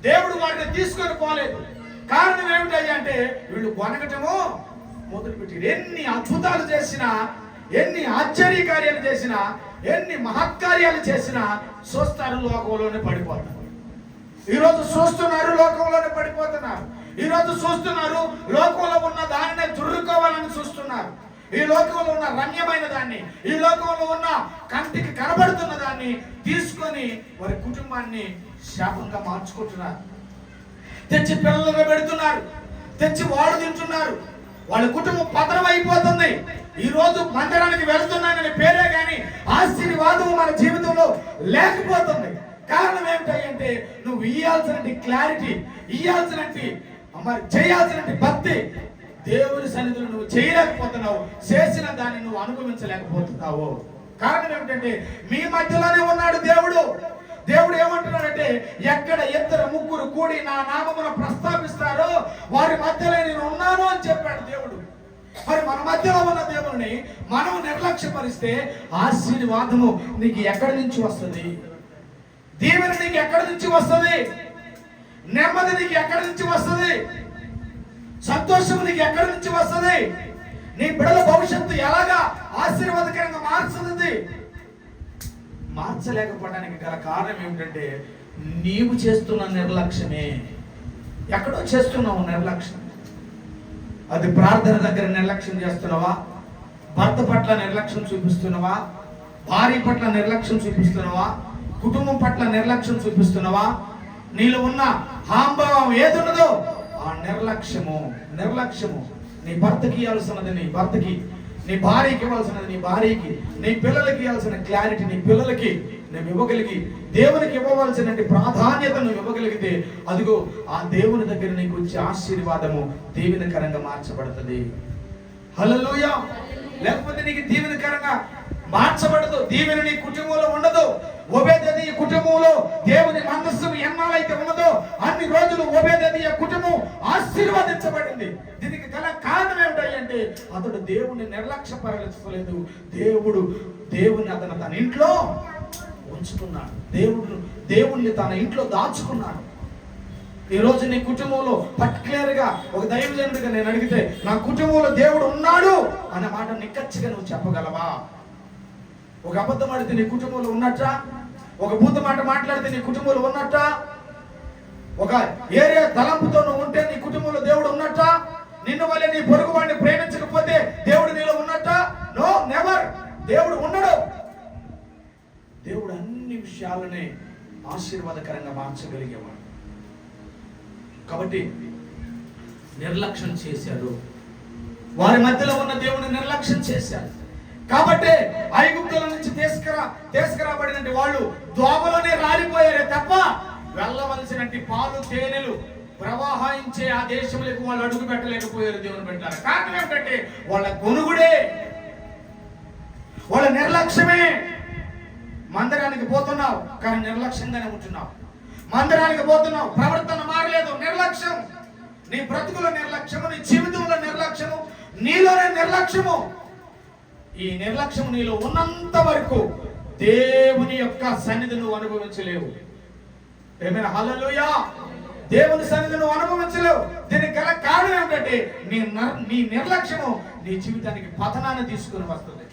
దేవుడు వారిని తీసుకొని పోలేదు. కారణం ఏమిటయ్యా అంటే వీళ్ళు కొనగటము మొదలుపెట్టారు. ఎన్ని అద్భుతాలు చేసినా, ఎన్ని ఆశ్చర్య కార్యాలు చేసినా, ఎన్ని మహత్కార్యాలు చేసినా చూస్తారు, లోకంలోనే పడిపోతారు. ఈరోజు చూస్తున్నారు, లోకంలోనే పడిపోతున్నారు. ఈరోజు చూస్తున్నారు, లోకంలో ఉన్న దానినే దుర్రుకోవాలని చూస్తున్నారు. ఈ లోకంలో ఉన్న రమ్యమైన దాన్ని, ఈ లోకంలో ఉన్న కంటికి కనబడుతున్న దాన్ని తీసుకొని వారి కుటుంబాన్ని శాపంగా మార్చుకుంటున్నారు. తెచ్చి పిల్లలుగా పెడుతున్నారు, తెచ్చి వాడు తింటున్నారు. వాళ్ళ కుటుంబం పతనం అయిపోతుంది. ఈ రోజు మందిరానికి వెళ్తున్నానని పేరే కానీ ఆశీర్వాదం మన జీవితంలో లేకపోతుంది. కారణం ఏమిటంటే నువ్వు ఇయ్యాల్సిన క్లారిటీ, ఇయ్యాల్సిన మరి చేయాల్సిన భక్తి దేవుని సన్నిధిలో నువ్వు చేయలేకపోతున్నావు, చేసిన దాన్ని నువ్వు అనుభవించలేకపోతున్నావు. కారణం ఏమిటంటే మీ మధ్యలోనే ఉన్నాడు దేవుడు. దేవుడు ఏమంటున్నాడంటే ఎక్కడ ఇద్దరు ముగ్గురు కూడి నా నామమును ప్రస్తావిస్తారో వారి మధ్యలో నేను ఉన్నాను అని చెప్పాడు దేవుడు. మరి మన మధ్యలో ఉన్న దేవుడిని మనం నిర్లక్ష్యపరిస్తే ఆశీర్వాదము నీకు ఎక్కడి నుంచి వస్తుంది? దీవెన నీకు ఎక్కడి నుంచి వస్తుంది? నెమ్మది నీకు ఎక్కడి నుంచి వస్తుంది? సంతోషం నీకు ఎక్కడి నుంచి వస్తుంది? నీ బిడ్డల భవిష్యత్తు ఎలాగా ఆశీర్వాదకరంగా మార్చుతుంది? మార్చలేకపోవడానికి గల కారణం ఏమిటంటే నీవు చేస్తున్న నిర్లక్ష్యమే. ఎక్కడో చేస్తున్నావు నిర్లక్ష్యం. అది ప్రార్థన దగ్గర నిర్లక్ష్యం చేస్తున్నావా? భర్త పట్ల నిర్లక్ష్యం చూపిస్తున్నావా? భార్య పట్ల నిర్లక్ష్యం చూపిస్తున్నావా? కుటుంబం పట్ల నిర్లక్ష్యం చూపిస్తున్నావా? నీలో ఉన్న హాంభావం ఏదున్నదో ఆ నిర్లక్ష్యము నీ భర్తకి ఇవ్వాల్సినది నీ భర్తకి, నీ భార్యకి ఇవ్వాల్సినది నీ భార్యకి, నీ పిల్లలకి ఇవ్వాల్సిన క్లారిటీ నీ పిల్లలకి నువ్వు ఇవ్వగలిగి దేవునికి ఇవ్వవలసిన ప్రాధాన్యత నువ్వు ఇవ్వగలిగితే అదిగో ఆ దేవుని దగ్గర నీకు వచ్చే ఆశీర్వాదము దీవెనకరంగా మార్చబడుతుంది. హల్లెలూయా. లేకపోతే నీకు దీవెనకరంగా మార్చబడదు. దీవెన నీ కుటుంబంలో ఉండదు. ఓబేదెదోము కుటుంబంలో దేవుని మందస్సు ఎన్నాళ్ళైతే ఉన్నదో అన్ని రోజులు ఓబేదెదోము కుటుంబం ఆశీర్వదించబడింది. దీనికి గల కారణం ఏమిటంటే అతడు దేవుని నిర్లక్ష్యపరచలేదు. దేవుని అతను తన ఇంట్లో ఉంచుకున్నాడు. దేవుణ్ణి తన ఇంట్లో దాచుకున్నాడు. ఈ రోజు నీ కుటుంబంలో పర్టికులర్ గా ఒక దైవజనుడిగా నేను అడిగితే నా కుటుంబంలో దేవుడు ఉన్నాడు అనే మాట నిక్కచ్చిగా నువ్వు చెప్పగలవా? ఒక అబద్ధం ఆడితే నీ కుటుంబంలో ఉన్నట్టా? ఒక భూత మాట మాట్లాడితే నీ కుటుంబంలో ఉన్నట్టా? ఒక ఏరియా తలంపుతో నువ్వు ఉంటే నీ కుటుంబంలో దేవుడు ఉన్నట్టా? నిన్ను వల్లే నీ పొరుగు వాడిని ప్రేమించకపోతే దేవుడు నీలో ఉన్నట్టా? No, never. దేవుడు ఉండడు. దేవుడు అన్ని విషయాలని ఆశీర్వాదకరంగా మార్చగలిగేవాడు. కాబట్టి నిర్లక్ష్యం చేశారు. వారి మధ్యలో ఉన్న దేవుని నిర్లక్ష్యం చేశారు. కాబట్టి ఐగుప్తుల నుంచి తీసుకురాబడిన వాళ్ళు దోమలోనే రాలిపోయారే తప్ప వెళ్ళవలసినట్టు పాలు తేనెలు ప్రవాహించే ఆ దేశంలోకి వాళ్ళు అడుగు పెట్టలేకపోయారు. దేవుని పెట్టారు. కారణం ఏమిటంటే వాళ్ళ కొనుగుడే, వాళ్ళ నిర్లక్ష్యమే. మందిరానికి పోతున్నావు కానీ నిర్లక్ష్యంగానే ఉంటున్నావు. మందిరానికి పోతున్నావు, ప్రవర్తన మారలేదు, నిర్లక్ష్యం. నీ బ్రతుకుల నిర్లక్ష్యము, నీ జీవితంలో నిర్లక్ష్యము, నీలోనే నిర్లక్ష్యము. ఈ నిర్లక్ష్యం నీలో ఉన్నంత వరకు దేవుని యొక్క సన్నిధి నువ్వు అనుభవించలేవు. ఏమైనా హల్లెలూయా. దేవుని సన్నిధి నువ్వు అనుభవించలేవు. దీనికి గల కారణం ఏమిటంటే నీ నిర్లక్ష్యము నీ జీవితానికి పతనాన్ని తీసుకుని వస్తుంది.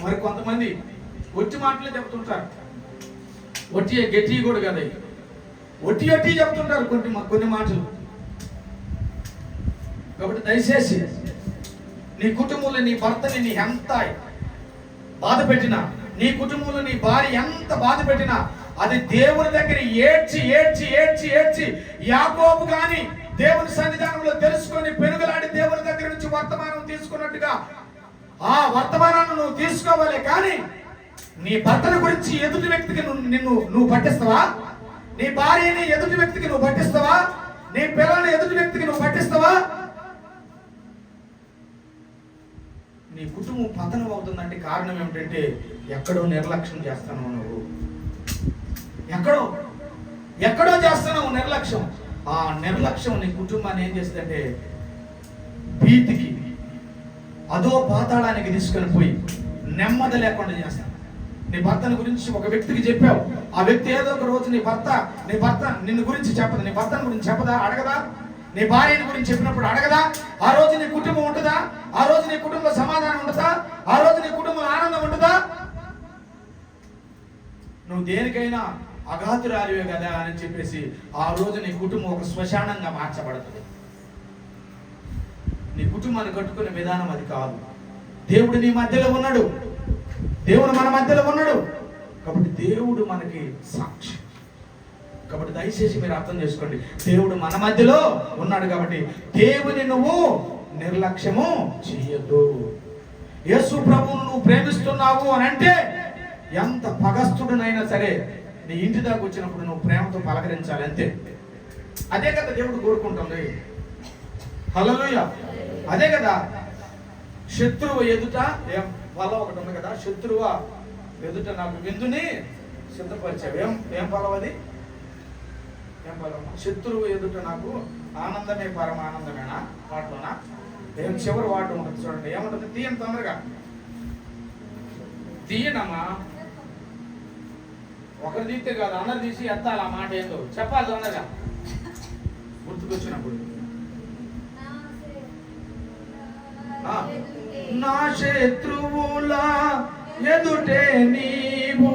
మరి కొంతమంది ఒట్టి మాటలే చెప్తుంటారు. ఒట్టి గట్టి కూడా కదా, ఒట్టి చెప్తుంటారు కొన్ని మాటలు. కాబట్టి దయచేసి నీ కుటుంబంలో నీ భర్తని నీ ఎంత బాధ పెట్టినా, నీ కుటుంబంలో నీ భార్య ఎంత బాధ పెట్టినా, అది దేవుని దగ్గర ఏడ్చి ఏడ్చి ఏడ్చి ఏడ్చి యాకోబు గాని దేవుని సన్నిధానంలో తెలుసుకొని పెనుగలాడి దేవుని దగ్గర నుంచి వర్తమానం తీసుకున్నట్టుగా ఆ వర్తమానాన్ని నువ్వు తీసుకోవాలి. కానీ నీ భర్తను గురించి ఎదుటి వ్యక్తికి నువ్వు పట్టిస్తావా? నీ భార్యని ఎదుటి వ్యక్తికి నువ్వు పట్టిస్తావా? నీ పిల్లల్ని ఎదుటి వ్యక్తికి నువ్వు పట్టిస్తావా? నీ కుటుంబం పతనం అవుతుందంటే కారణం ఏమిటంటే ఎక్కడో నిర్లక్ష్యం చేస్తున్నావు నువ్వు. ఎక్కడో చేస్తున్నావు నిర్లక్ష్యం. ఆ నిర్లక్ష్యం నీ కుటుంబాన్ని ఏం చేస్తుందంటే భీతికి, అదో పాతాళానికి తీసుకొని పోయి నెమ్మది లేకుండా చేస్తాను. నీ భర్తని గురించి ఒక వ్యక్తికి చెప్పావు, ఆ వ్యక్తి ఏదో ఒక రోజు నీ భర్త నిన్ను గురించి చెప్పదు, నీ భర్తని గురించి చెప్పదా? అడగదా? నీ భార్యని గురించి చెప్పినప్పుడు అడగదా? ఆ రోజు నీ కుటుంబం ఉంటుందా? ఆ రోజు నీ కుటుంబం సమాధానం ఉంటుందా? ఆ రోజు నీ కుటుంబం ఆనందం ఉంటుందా? నువ్వు దేనికైనా అఘాతురాలివే కదా అని చెప్పేసి ఆ రోజు నీ కుటుంబం ఒక శ్మశానంగా మార్చబడుతుంది. నీ కుటుంబాన్ని కట్టుకునే విధానం అది కాదు. దేవుడు నీ మధ్యలో ఉన్నాడు, దేవుడు మన మధ్యలో ఉన్నాడు. కాబట్టి దేవుడు మనకి సాక్షి. కాబట్టి దయచేసి మీరు అర్థం చేసుకోండి, దేవుడు మన మధ్యలో ఉన్నాడు. కాబట్టి దేవుని నువ్వు నిర్లక్ష్యము చెయ్యొద్దు. యేసు ప్రభువును నువ్వు ప్రేమిస్తున్నావు అని అంటే ఎంత పగస్తుడునైనా సరే నీ ఇంటి దాకా వచ్చినప్పుడు నువ్వు ప్రేమతో పలకరించాలి, అంతే. అదే కదా దేవుడు కోరుకుంటుంది. హల్లెలూయా. అదే కదా. శత్రువు ఎదుట వల్ల ఒకటి ఉంది కదా, శత్రువు ఎదుట నాకు విందుని సిద్ధపరిచావు. ఏం ఫలం అది? ఏం ఫలం? శత్రువు ఎదుట నాకు ఆనందమే పరమానందమేనా? వాటిలోనా? ఏం చివరి వాటి ఉంటుంది చూడండి, ఏముంటుంది? తీయండి, తొందరగా తీయనమ్మా. ఒకరు తీస్తే కాదు, అందరు తీసి ఎత్తాలి. ఆ మాట ఏందో చెప్పాలి తొందరగా గుర్తుకొచ్చినప్పుడు. నా శత్రువుల ఎదుటే నీవు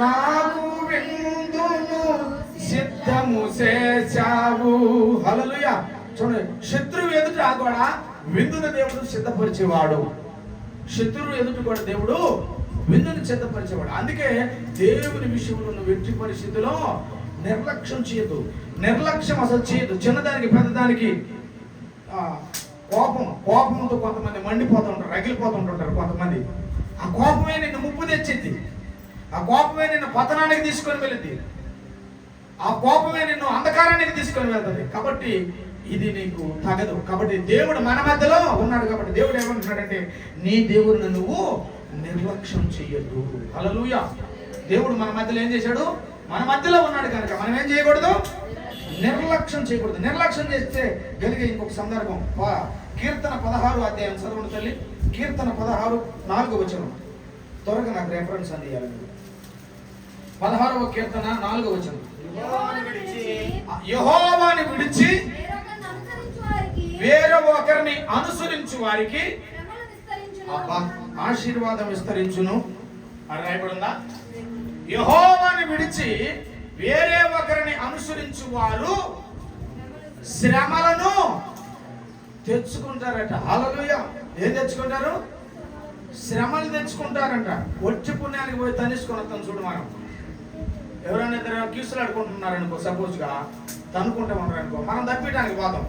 నాకు విందును సిద్ధము చేశావు. హల్లెలూయా. చూడండి, శత్రువు ఎదుట కూడా విందును దేవుడు సిద్ధపరిచేవాడు. శత్రువు ఎదుట కూడా దేవుడు విందును సిద్ధపరిచేవాడు. అందుకే దేవుని విషయంలో నువ్వు ఎట్టి పరిస్థితిలో నిర్లక్ష్యం చేయదు. నిర్లక్ష్యం అసలు చేయదు. చిన్నదానికి పెద్దదానికి కోపంతో కొంతమంది మండిపోతూ ఉంటారు, రగిలిపోతుంటుంటారు కొంతమంది. ఆ కోపమే నిన్ను ముప్పు తెచ్చింది. ఆ కోపమే నిన్ను పతనానికి తీసుకొని వెళ్ళింది. ఆ కోపమే నిన్ను అంధకారానికి తీసుకొని వెళ్తుంది. కాబట్టి ఇది నీకు తగదు. కాబట్టి దేవుడు మన మధ్యలో ఉన్నాడు. కాబట్టి దేవుడు ఏమంటున్నాడంటే నీ దేవుడిని నువ్వు నిర్లక్ష్యం చెయ్యొద్దు. హల్లెలూయా. దేవుడు మన మధ్యలో ఏం చేశాడు? మన మధ్యలో ఉన్నాడు కనుక మనం ఏం చేయకూడదు? నిర్లక్ష్యం చేయకూడదు. నిర్లక్ష్యం చేస్తే కలిగే ఇంకొక సందర్భం, కీర్తన 16 అధ్యాయం చదవండి తల్లి. కీర్తన 16 4వ వచనం. త్వరగా నాకు రెఫరెన్స్ అందియాలి. 16వ కీర్తన 4వ వచనం. యెహోవాని విడిచి వేరే ఒకరిని అనుసరించు వారికి ఆశీర్వాదం విస్తరించును అని రాయబడిందా? యెహోవాని విడిచి వేరే ఒకరిని అనుసరించు వారు శ్రమలను తెచ్చుకుంటారట. హల్లెలూయా. ఏం తెచ్చుకుంటారు? శ్రమలు తెచ్చుకుంటారంట. వచ్చి పుణ్యానికి పోయి తనిసుకొని వస్తాం చూడు. మనం ఎవరైనా ఇద్దరు కీసులు ఆడుకుంటున్నారనుకో, సపోజ్గా తనుకుంటే ఉన్నారనుకో, మనం తప్పించడానికి పోతాం.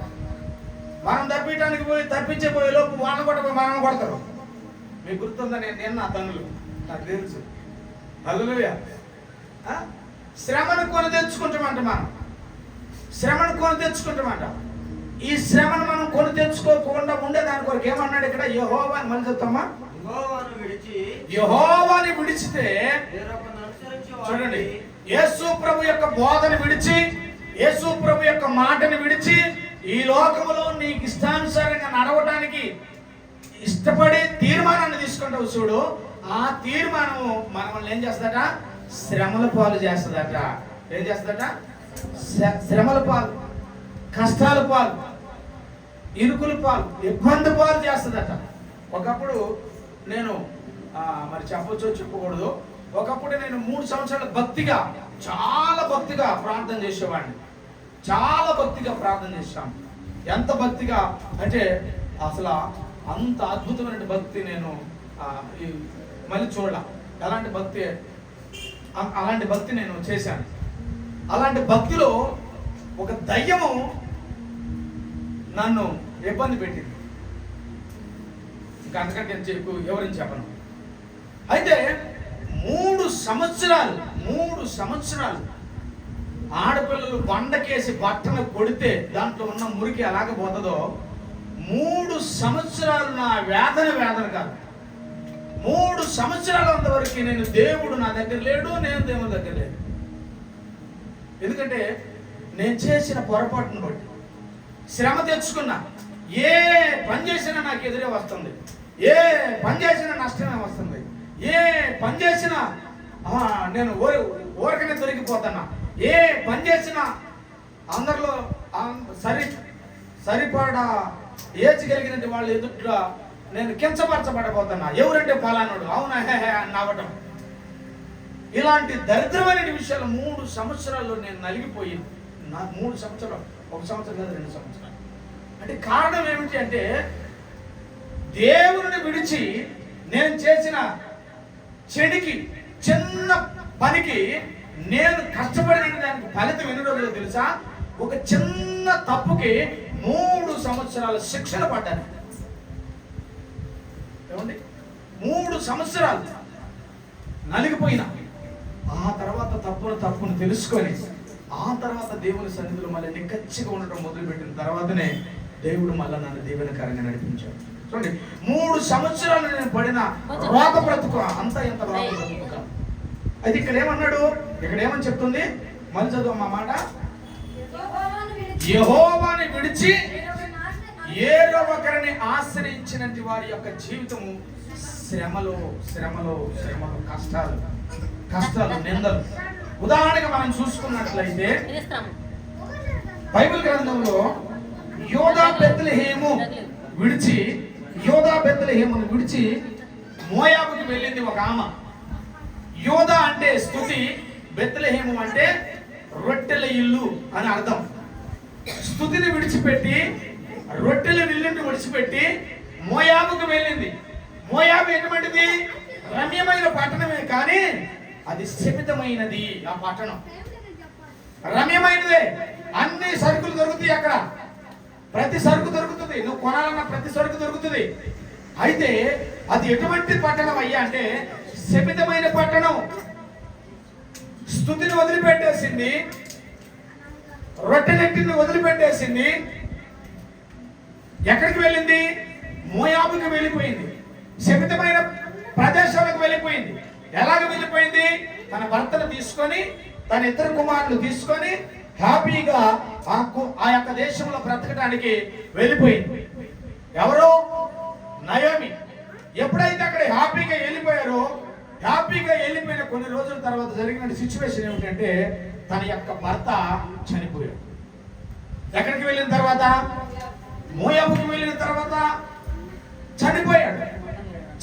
మనం తప్పించడానికి పోయి తప్పించబోయే లోపు వాళ్ళని కొట్టబోయి మనల్ని కొడతారు. మీకు గుర్తుందా? నేను నా తన్నులు నాకు తెలుసు. హల్లెలూయా. శ్రమను కొని తెచ్చుకుంటామంట. మనం శ్రమను కొని తెచ్చుకుంటామంట. ఈ శ్రమను మనం కొని తెచ్చుకోకుండా ఉండేదాని కొరకు ఏమన్నాడు ఇక్కడ? యెహోవాని మళ్ళీ చెప్తామా? యెహోవాని విడిచితే చూడండి, యేసు ప్రభు యొక్క బోధన విడిచి యేసు ప్రభు యొక్క మాటను విడిచి ఈ లోకములో నీకు ఇష్టానుసారంగా నడవడానికి ఇష్టపడే తీర్మానాన్ని తీసుకుంటావు చూడు, ఆ తీర్మానము మనల్ని ఏం చేస్తుందట? శ్రమల పాలు చేస్తుందట. ఏం చేస్తుందట? శ్రమల పాలు, కష్టాల పాలు, ఇరుకుల పాలు, ఇబ్బంది పాలు చేస్తుందట. ఒకప్పుడు నేను మరి చెప్పొచ్చో చెప్పకూడదు, ఒకప్పుడు నేను 3 సంవత్సరాల భక్తిగా, చాలా భక్తిగా ప్రార్థన చేసేవాడిని. చాలా భక్తిగా ప్రార్థన చేశాను. ఎంత భక్తిగా అంటే అసలు అంత అద్భుతమైన భక్తి నేను మళ్ళీ చూడాల. అలాంటి భక్తి నేను చేశాను. అలాంటి భక్తిలో ఒక దయ్యము నన్ను ఇబ్బంది పెట్టింది. ఇంకా అంతకంటే ఎవరిని చెప్పను. అయితే 3 సంవత్సరాలు ఆడపిల్లలు బండకేసి బట్టను కొడితే దాంట్లో ఉన్న మురికి ఎలాగ పోతుందో 3 సంవత్సరాలు నా వేదన కాదు. 3 సంవత్సరాల వరకు నేను దేవుడు నా దగ్గర లేడు, నేను దేవుని దగ్గర లేడు. ఎందుకంటే నేను చేసిన పొరపాటును బట్టి శ్రమ తెచ్చుకున్నా. ఏ పని చేసినా నాకు ఎదురే వస్తుంది, ఏ పని చేసినా నష్టమే వస్తుంది, ఏ పని చేసినా నేను ఊరకనే దొరికిపోతున్నా, ఏ పని చేసినా అందరిలో సరిపడా ఏచి కలిగిన వాళ్ళ ఎదుట నేను కించపరచబడబోతున్నా. ఎవరంటే పలానాడు, అవునా హే అని నవ్వటం. ఇలాంటి దరిద్రమైన విషయాలు 3 సంవత్సరాల్లో నేను నలిగిపోయి, 3 సంవత్సరాలు, 1 సంవత్సరం కాదు 2 సంవత్సరాలు. అంటే కారణం ఏమిటి అంటే దేవుని విడిచి నేను చేసిన చెడికి, చిన్న పనికి నేను కష్టపడిన దానికి ఫలితం ఎన్ని రోజులు తెలుసా? ఒక చిన్న తప్పుకి 3 సంవత్సరాల శిక్షణ పడ్డాను. ఏమండి? 3 సంవత్సరాలు నలిగిపోయినా ఆ తర్వాత తప్పును తెలుసుకొని ఆ తర్వాత దేవుని సన్నిధిలో మళ్ళీ నిక్కచ్చిగా ఉండటం మొదలుపెట్టిన తర్వాతనే దేవుడు మళ్ళీ నన్ను దీవెనకరంగా నడిపించాడు. చూడండి, 3 సంవత్సరాలు నేను పడిన రోత బ్రతుకు అంత ఎంత రోత బ్రతుకు కాదు. అయితే ఇక్కడ ఏమన్నాడు? ఇక్కడ ఏమని చెప్తుంది? మళ్ళీ చదువు మా మాట. యెహోవాని విడిచి ఏదో ఒకరిని ఆశ్రయించినటువంటి వారి యొక్క జీవితము శ్రమలో, కష్టాలు, నిందలు. ఉదాహరణగా మనం చూసుకున్నట్లయితే బైబిల్ గ్రంథంలో యోధా బెత్లెహేమును విడిచి మోయాబుకి వెళ్ళింది ఒక ఆమె. యోధా అంటే స్తుతి, బెత్లెహేము అంటే రొట్టెల ఇల్లు అని అర్థం. స్తుతిని విడిచిపెట్టి, రొట్టెల ఇల్లుని విడిచిపెట్టి మోయాబుకు వెళ్ళింది. మోయాబు ఎటువంటిది? రమ్యమైన పట్టణమే, కానీ అది శపితమైనది. ఆ పట్టణం రమ్యమైనదే, అన్ని సరుకులు దొరుకుతాయి అక్కడ, ప్రతి సరుకు దొరుకుతుంది, నువ్వు కొనాలన్న ప్రతి సరుకు దొరుకుతుంది. అయితే అది ఎటువంటి పట్టణం అయ్యా అంటే శపితమైన పట్టణం. స్తుతిని వదిలిపెట్టేసింది, రొట్టెలెట్టిని వదిలిపెట్టేసింది. ఎక్కడికి వెళ్ళింది? మోయాబుకి వెళ్ళిపోయింది, శపితమైన ప్రదేశాలకు వెళ్ళిపోయింది. ఎలాగ వెళ్ళిపోయింది? తన భర్తను తీసుకొని, తన 2 కుమారులు తీసుకొని హ్యాపీగా ఆ యొక్క దేశంలో బ్రతకడానికి వెళ్ళిపోయింది. ఎవరో? నయోమి. ఎప్పుడైతే అక్కడ హ్యాపీగా వెళ్ళిపోయిన కొన్ని రోజుల తర్వాత జరిగిన సిచ్యువేషన్ ఏమిటంటే తన యొక్క భర్త చనిపోయాడు. ఎక్కడికి వెళ్ళిన తర్వాత? మోయాబుకి వెళ్ళిన తర్వాత చనిపోయాడు.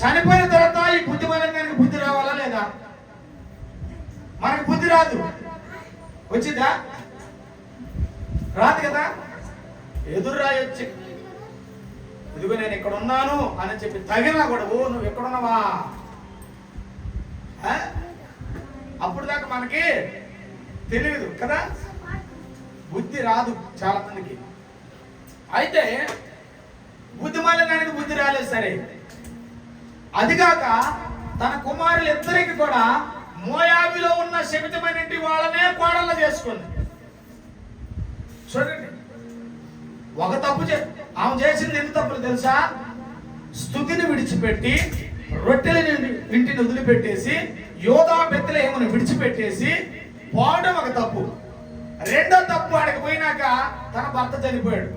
చనిపోయిన తర్వాత ఈ బుద్ధిమానికి బుద్ధి రావాలా లేదా? మనకు బుద్ధి రాదు. వచ్చిందా? రాదు కదా. ఎదురు రాయొచ్చి, ఇదిగో నేను ఇక్కడ ఉన్నాను అని చెప్పి తగినా కూడా, ఓ నువ్వు ఎక్కడున్నావా? అప్పుడు దాకా మనకి తెలియదు కదా, బుద్ధి రాదు చాలా మందికి. అయితే బుద్ధిమాలినానికి బుద్ధి రాలేదు. సరే, అదిగాక తన కుమారులు 2 కూడా మోయాబులో ఉన్న శపితమైన వాళ్ళనే కోడళ్ళ చేసుకుంది. చూడండి, ఒక తప్పు ఆమె చేసింది. ఎన్ని తప్పులు తెలుసా? స్తుతిని విడిచిపెట్టి, రొట్టెల ఇంటిని వదిలిపెట్టేసి, యోధా బెత్లెహేమును విడిచిపెట్టేసి పోవడం ఒక తప్పు. రెండో తప్పు ఆడికి పోయినాక తన భర్త చనిపోయాడు.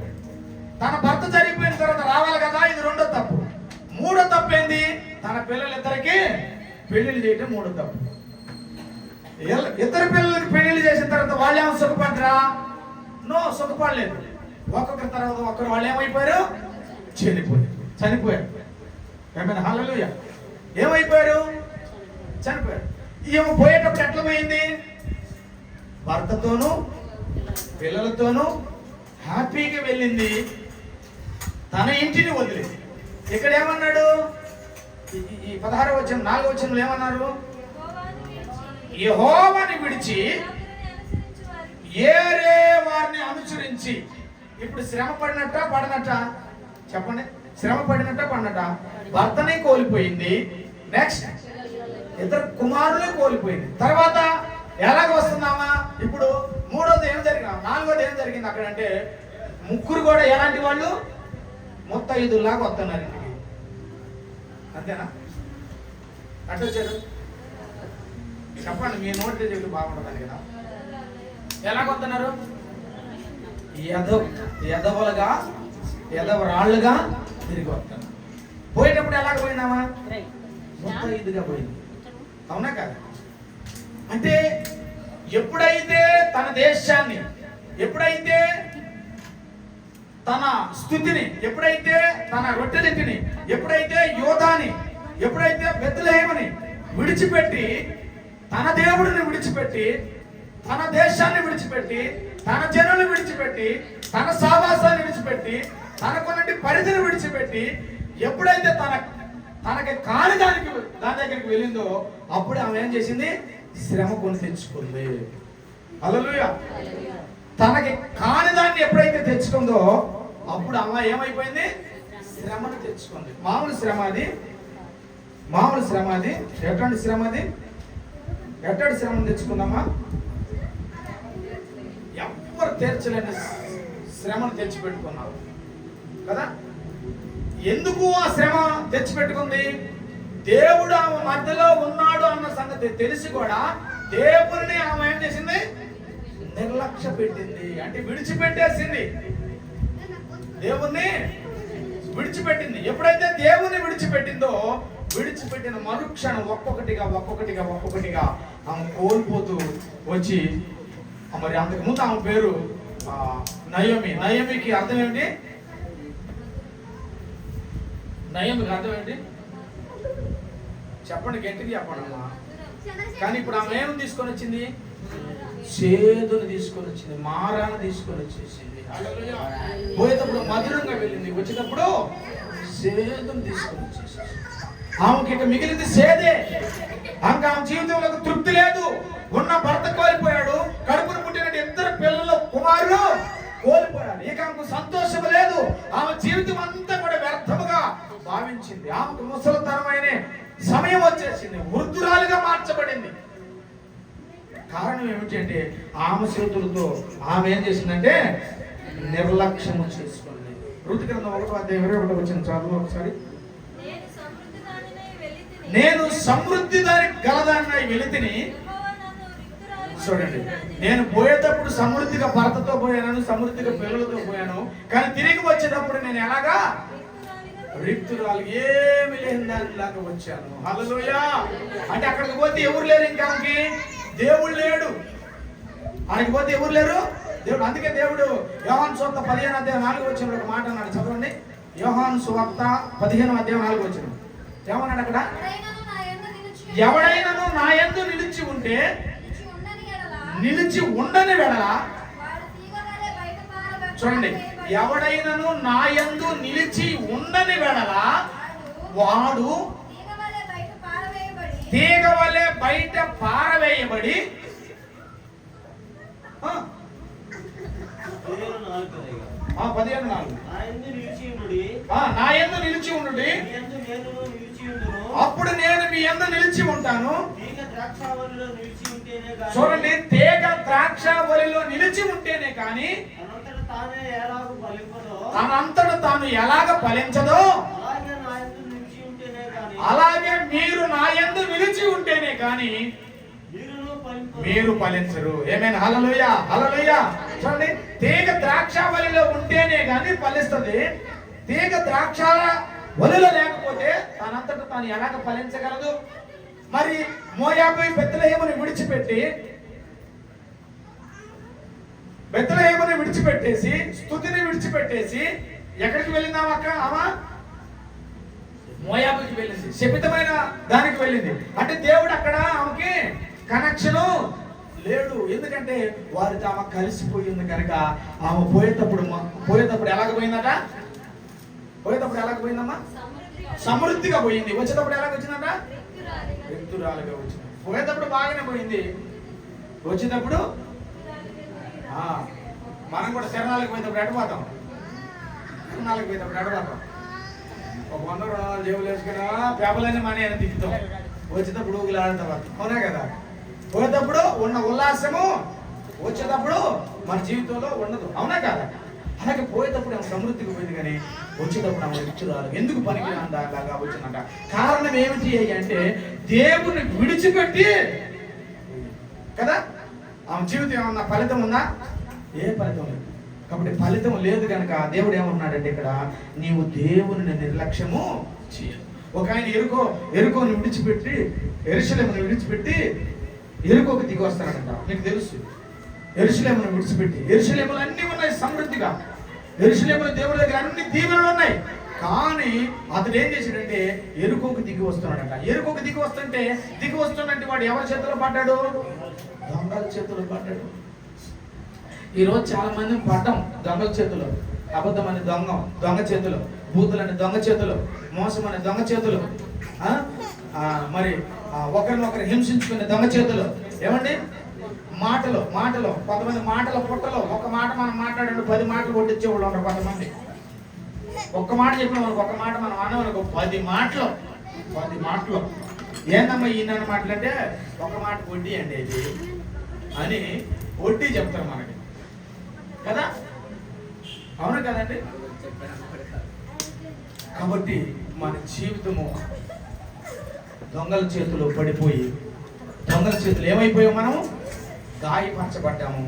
తన భర్త చనిపోయిన తర్వాత రావాలి కదా, ఇది రెండో తప్పు. మూడో తప్పు ఏంది? తన పిల్లలిద్దరికి పెళ్లిళ్ళు చేయటం మూడో తప్పు. ఇద్దరు పిల్లలకి పెళ్లిళ్ళు చేసిన తర్వాత వాళ్ళు ఏమో సుఖపడ్డరా? నో, సుఖపడలేదు. ఒక్కొక్కరి తర్వాత ఒక్కరు వాళ్ళు ఏమైపోయారు? చనిపోయారు. ఏమైనా హల్లెలూయా. ఏమైపోయారు? చనిపోయారు. ఈమె పోయేటప్పుడు ఎట్లా పోయింది? భర్తతోనూ పిల్లలతోనూ హ్యాపీగా వెళ్ళింది, తన ఇంటిని వదిలింది. ఇక్కడ ఏమన్నాడు? ఈ 16వ వచనం 4వ వచనంలో ఏమన్నారు? యెహోవాని విడిచి ఏరే వారిని అనుసరించి. ఇప్పుడు శ్రమ పడినట్ట పడనట్ట? చెప్పండి. శ్రమ పడినట్ట పడినట్ట? భర్తని కోల్పోయింది, నెక్స్ట్ ఇద్దరు కుమారులు కోల్పోయింది. తర్వాత ఎలాగ వస్తున్నామా? ఇప్పుడు మూడోది ఏం జరిగింది? నాలుగోది ఏం జరిగింది అక్కడ అంటే, ముగ్గురు కూడా ఎలాంటి వాళ్ళు? ముత్తైదులాగా వస్తున్నారు ఇంటికి. అంతేనా? అట్లా వచ్చారు చెప్పండి, మీ నోటి చెట్టు బాగుంటుందని కదా. ఎలాగొస్తున్నారు? ఎదవలుగా ఎదవరాళ్ళుగా తిరిగి వస్తున్నారు. పోయేటప్పుడు ఎలాగ పోయినామా? ముత్తైదుగా పోయింది. అవునా కదా? అంటే ఎప్పుడైతే తన దేశాన్ని, ఎప్పుడైతే తన స్థుతిని, ఎప్పుడైతే తన రొట్టెలింటిని, ఎప్పుడైతే యోధాని, ఎప్పుడైతే బెత్లెహేముని విడిచిపెట్టి, తన దేవుడిని విడిచిపెట్టి, తన దేశాన్ని విడిచిపెట్టి, తన జనులను విడిచిపెట్టి, తన సావాసాన్ని విడిచిపెట్టి, తనకున్నటి పరిధిని విడిచిపెట్టి, ఎప్పుడైతే తనకి కాని దాని దగ్గరికి వెళ్ళిందో అప్పుడు ఆమె ఏం చేసింది? శ్రమ కొని తెచ్చుకుంది. హల్లెలూయా. తనకి కాని దాన్ని ఎప్పుడైతే తెచ్చుకుందో అప్పుడు ఆమె ఏమైపోయింది? శ్రమను తెచ్చుకుంది. మామూలు శ్రమ అది. ఎట్లాంటి శ్రమ అది? ఎట్లాంటి శ్రమను తెచ్చుకుందామా? ఎవ్వరు తీర్చలేని శ్రమను తెచ్చిపెట్టుకున్నారు కదా. ఎందుకు ఆ శ్రమ తెచ్చిపెట్టుకుంది? దేవుడు ఆమె మధ్యలో ఉన్నాడు అన్న సంగతి తెలిసి కూడా దేవుడిని ఆమె ఏం చేసింది? నిర్లక్ష్య పెట్టింది. అంటే విడిచిపెట్టేసింది. దేవుణ్ణి విడిచిపెట్టింది. ఎప్పుడైతే దేవుణ్ణి విడిచిపెట్టిందో, విడిచిపెట్టిన మరుక్షణం ఒక్కొక్కటిగా ఆమె కోల్పోతూ వచ్చి, మరి అంతకుముందు ఆమె పేరు నయోమి. నయోమికి అర్థం ఏంటి? నయోమికి అర్థం ఏంటి? చెప్పండి, గట్టిగా చెప్పండి అమ్మా. కానీ ఇప్పుడు ఆమె ఏం తీసుకొని వచ్చింది? చేదును తీసుకొని వచ్చింది, మారాను తీసుకొని వచ్చేసింది. పోయేటప్పుడు మధురంగా వెళ్ళింది, వచ్చేటప్పుడు చేదును తీసుకొని వచ్చేసింది. ఆమెకి ఇక మిగిలింది సేదే. ఆమె జీవితంలో తృప్తి లేదు. ఉన్న భర్త కోల్పోయాడు, కడుపును పుట్టిన ఇద్దరు పిల్లలు కుమారులు కోల్పోయాడు. ఇక ఆమెకు సంతోషం లేదు. ఆమె జీవితం అంతా కూడా వ్యర్థముగా భావించింది. ఆమెకు ముసలితనమైన సమయం వచ్చేసింది, వృద్ధురాలుగా మార్చబడింది. కారణం ఏమిటంటే ఆమె చేతులతో ఆమె ఏం చేసిందంటే నిర్లక్ష్యము చేసుకుంది. ఋతు గ్రంథం 1:21 వచ్చిన చదువు ఒకసారి. నేను సమృద్ధి దాని గలదాన్ని వెళితిని. చూడండి, నేను పోయేటప్పుడు సమృద్ధిగా భర్తతో పోయాను, సమృద్ధిగా పిల్లలతో పోయాను, కానీ తిరిగి వచ్చేటప్పుడు నేను ఎలాగా? రిక్తురాలు, ఏమి లేని దానిలాగా వచ్చాను. హల్లెలూయా. అంటే అక్కడికి పోతే ఎవరు లేరు, ఇంకాకి దేవుడు లేడు. అక్కడికి పోతే ఎవరు లేరు, దేవుడు. అందుకే దేవుడు యోహాను సువార్త 15:4 ఒక మాట అన్నాడు. చదవండి. యోహాను సువార్త 15:4 ఏమన్నాడు అక్కడ? ఎవడైనను నా యందు నిలిచి ఉంటే, నిలిచి ఉండని వెడల. చూడండి, ఎవడైనను నా యందు నిలిచి ఉండని వెడల వాడు తీగ వలె బయట పారవేయబడి. నా యందు నిలిచి ఉండు, అప్పుడు నేను మీ యందు నిలిచి ఉంటాను. చూడండి, తీగ ద్రాక్షావళిలో నిలిచి ఉంటేనే కానీ తనంతట తాను ఎలాగ ఫలించదో, అలాగే మీరు నా యందు నిలిచి ఉంటేనే కానీ మీరు ఫలించరు. ఏమైనా హల్లెలూయా, హల్లెలూయా. చూడండి, తీగ ద్రాక్ష వలిలో ఉంటేనే గాని ఫలిస్తుంది. తీగ ద్రాక్ష వలిలో లేకపోతే తనంతట తాను ఎలాగ ఫలించగలదు? మరి మోయాబు బెత్లెహేమును విడిచిపెట్టేసి స్తుతిని విడిచిపెట్టేసి ఎక్కడికి వెళ్ళిందాం అక్క? ఆమె మోయాబుకి వెళ్ళింది, శపితమైన దానికి వెళ్ళింది. అంటే దేవుడు అక్కడ ఆమెకి కనెక్షను లేడు. ఎందుకంటే వారితో ఆమె కలిసిపోయింది కనుక ఆమె పోయేటప్పుడు ఎలాగపోయిందట? పోయేటప్పుడు సమృద్ధిగా పోయింది. వచ్చేటప్పుడు ఎలాగ వచ్చిందట? రిక్తురాలుగా వచ్చింది. పోయేటప్పుడు బాగానే పోయింది, వచ్చేటప్పుడు మనం కూడా శరణాలకు పోయేటప్పుడు ఎడపోతాం. ఒక 100 200 జేబులు వేసుకున్నా పేపర్లన్నీ మనీ అని తిప్పుతాం. వచ్చేటప్పుడు ఊగులాడతాం. అవునా కదా? పోయేటప్పుడు ఉన్న ఉల్లాసము వచ్చేటప్పుడు మన జీవితంలో ఉండదు. అవునా కదా? అలాగే పోయేటప్పుడు ఆమె సమృద్ధికి పోయింది, కానీ వచ్చేటప్పుడు ఆమె రిక్తురాలు. ఎందుకు పనికి రాగా వచ్చిందంట? కారణం ఏమిటి అంటే దేవుని విడిచిపెట్టి కదా. ఆమె జీవితం ఏమన్నా ఫలితం ఉందా? ఏ ఫలితం లేదు. కాబట్టి ఫలితం లేదు కనుక దేవుడు ఏమన్నాడంటే ఇక్కడ, నీవు దేవుని నిర్లక్ష్యము చేయదు. ఒక ఆయన ఎరుకోని విడిచిపెట్టి యెరూషలేమును విడిచిపెట్టి ఎరుకోకు దిగి వస్తాడంట. మీకు తెలుసు, యెరూషలేమును విడిచిపెట్టి, యెరూషలేములో అన్ని ఉన్నాయి సమృద్ధిగా, యెరూషలేములో దేవుడి దగ్గర అన్ని దీవెనలు ఉన్నాయి. కానీ అతడు ఏం చేశాడంటే ఎరుకోకు దిగి వస్తున్నాడంట. ఎరుకోకు దిగి వస్తున్నట్టు వాడు ఎవరి చేతిలో పడ్డాడు? దొంగల చేతిలో పడ్డాడు. ఈరోజు చాలా మంది పడ్డం దొంగల చేతిలో, అబద్ధం అనే దొంగ చేతిలో, బూతులని దొంగ చేతిలో, మోసం అనే దొంగ చేతిలో, మరి ఒకరినొకరు హింసించుకునే దొంగ చేతిలో. ఏమండి? మాటలు కొంతమంది మాటల పుట్టలో ఒక మాట మనం మాట్లాడండి 10 మాటలు కొట్టించేవాళ్ళు ఉంటారు కొంతమంది. ఒక్క మాట చెప్పిన మనకు ఒక మాట మనం అన్నవనుకో 10 మాటలు ఏందమ్మా ఈయన మాటలంటే ఒక మాట వడ్డీ అండి ఇది అని వడ్డీ చెప్తారు మనకి కదా. అవును కదండి? కాబట్టి మన జీవితము దొంగల చేతిలో పడిపోయి, దొంగల చేతులు ఏమైపోయాం? మనము గాయపరచబడ్డాము.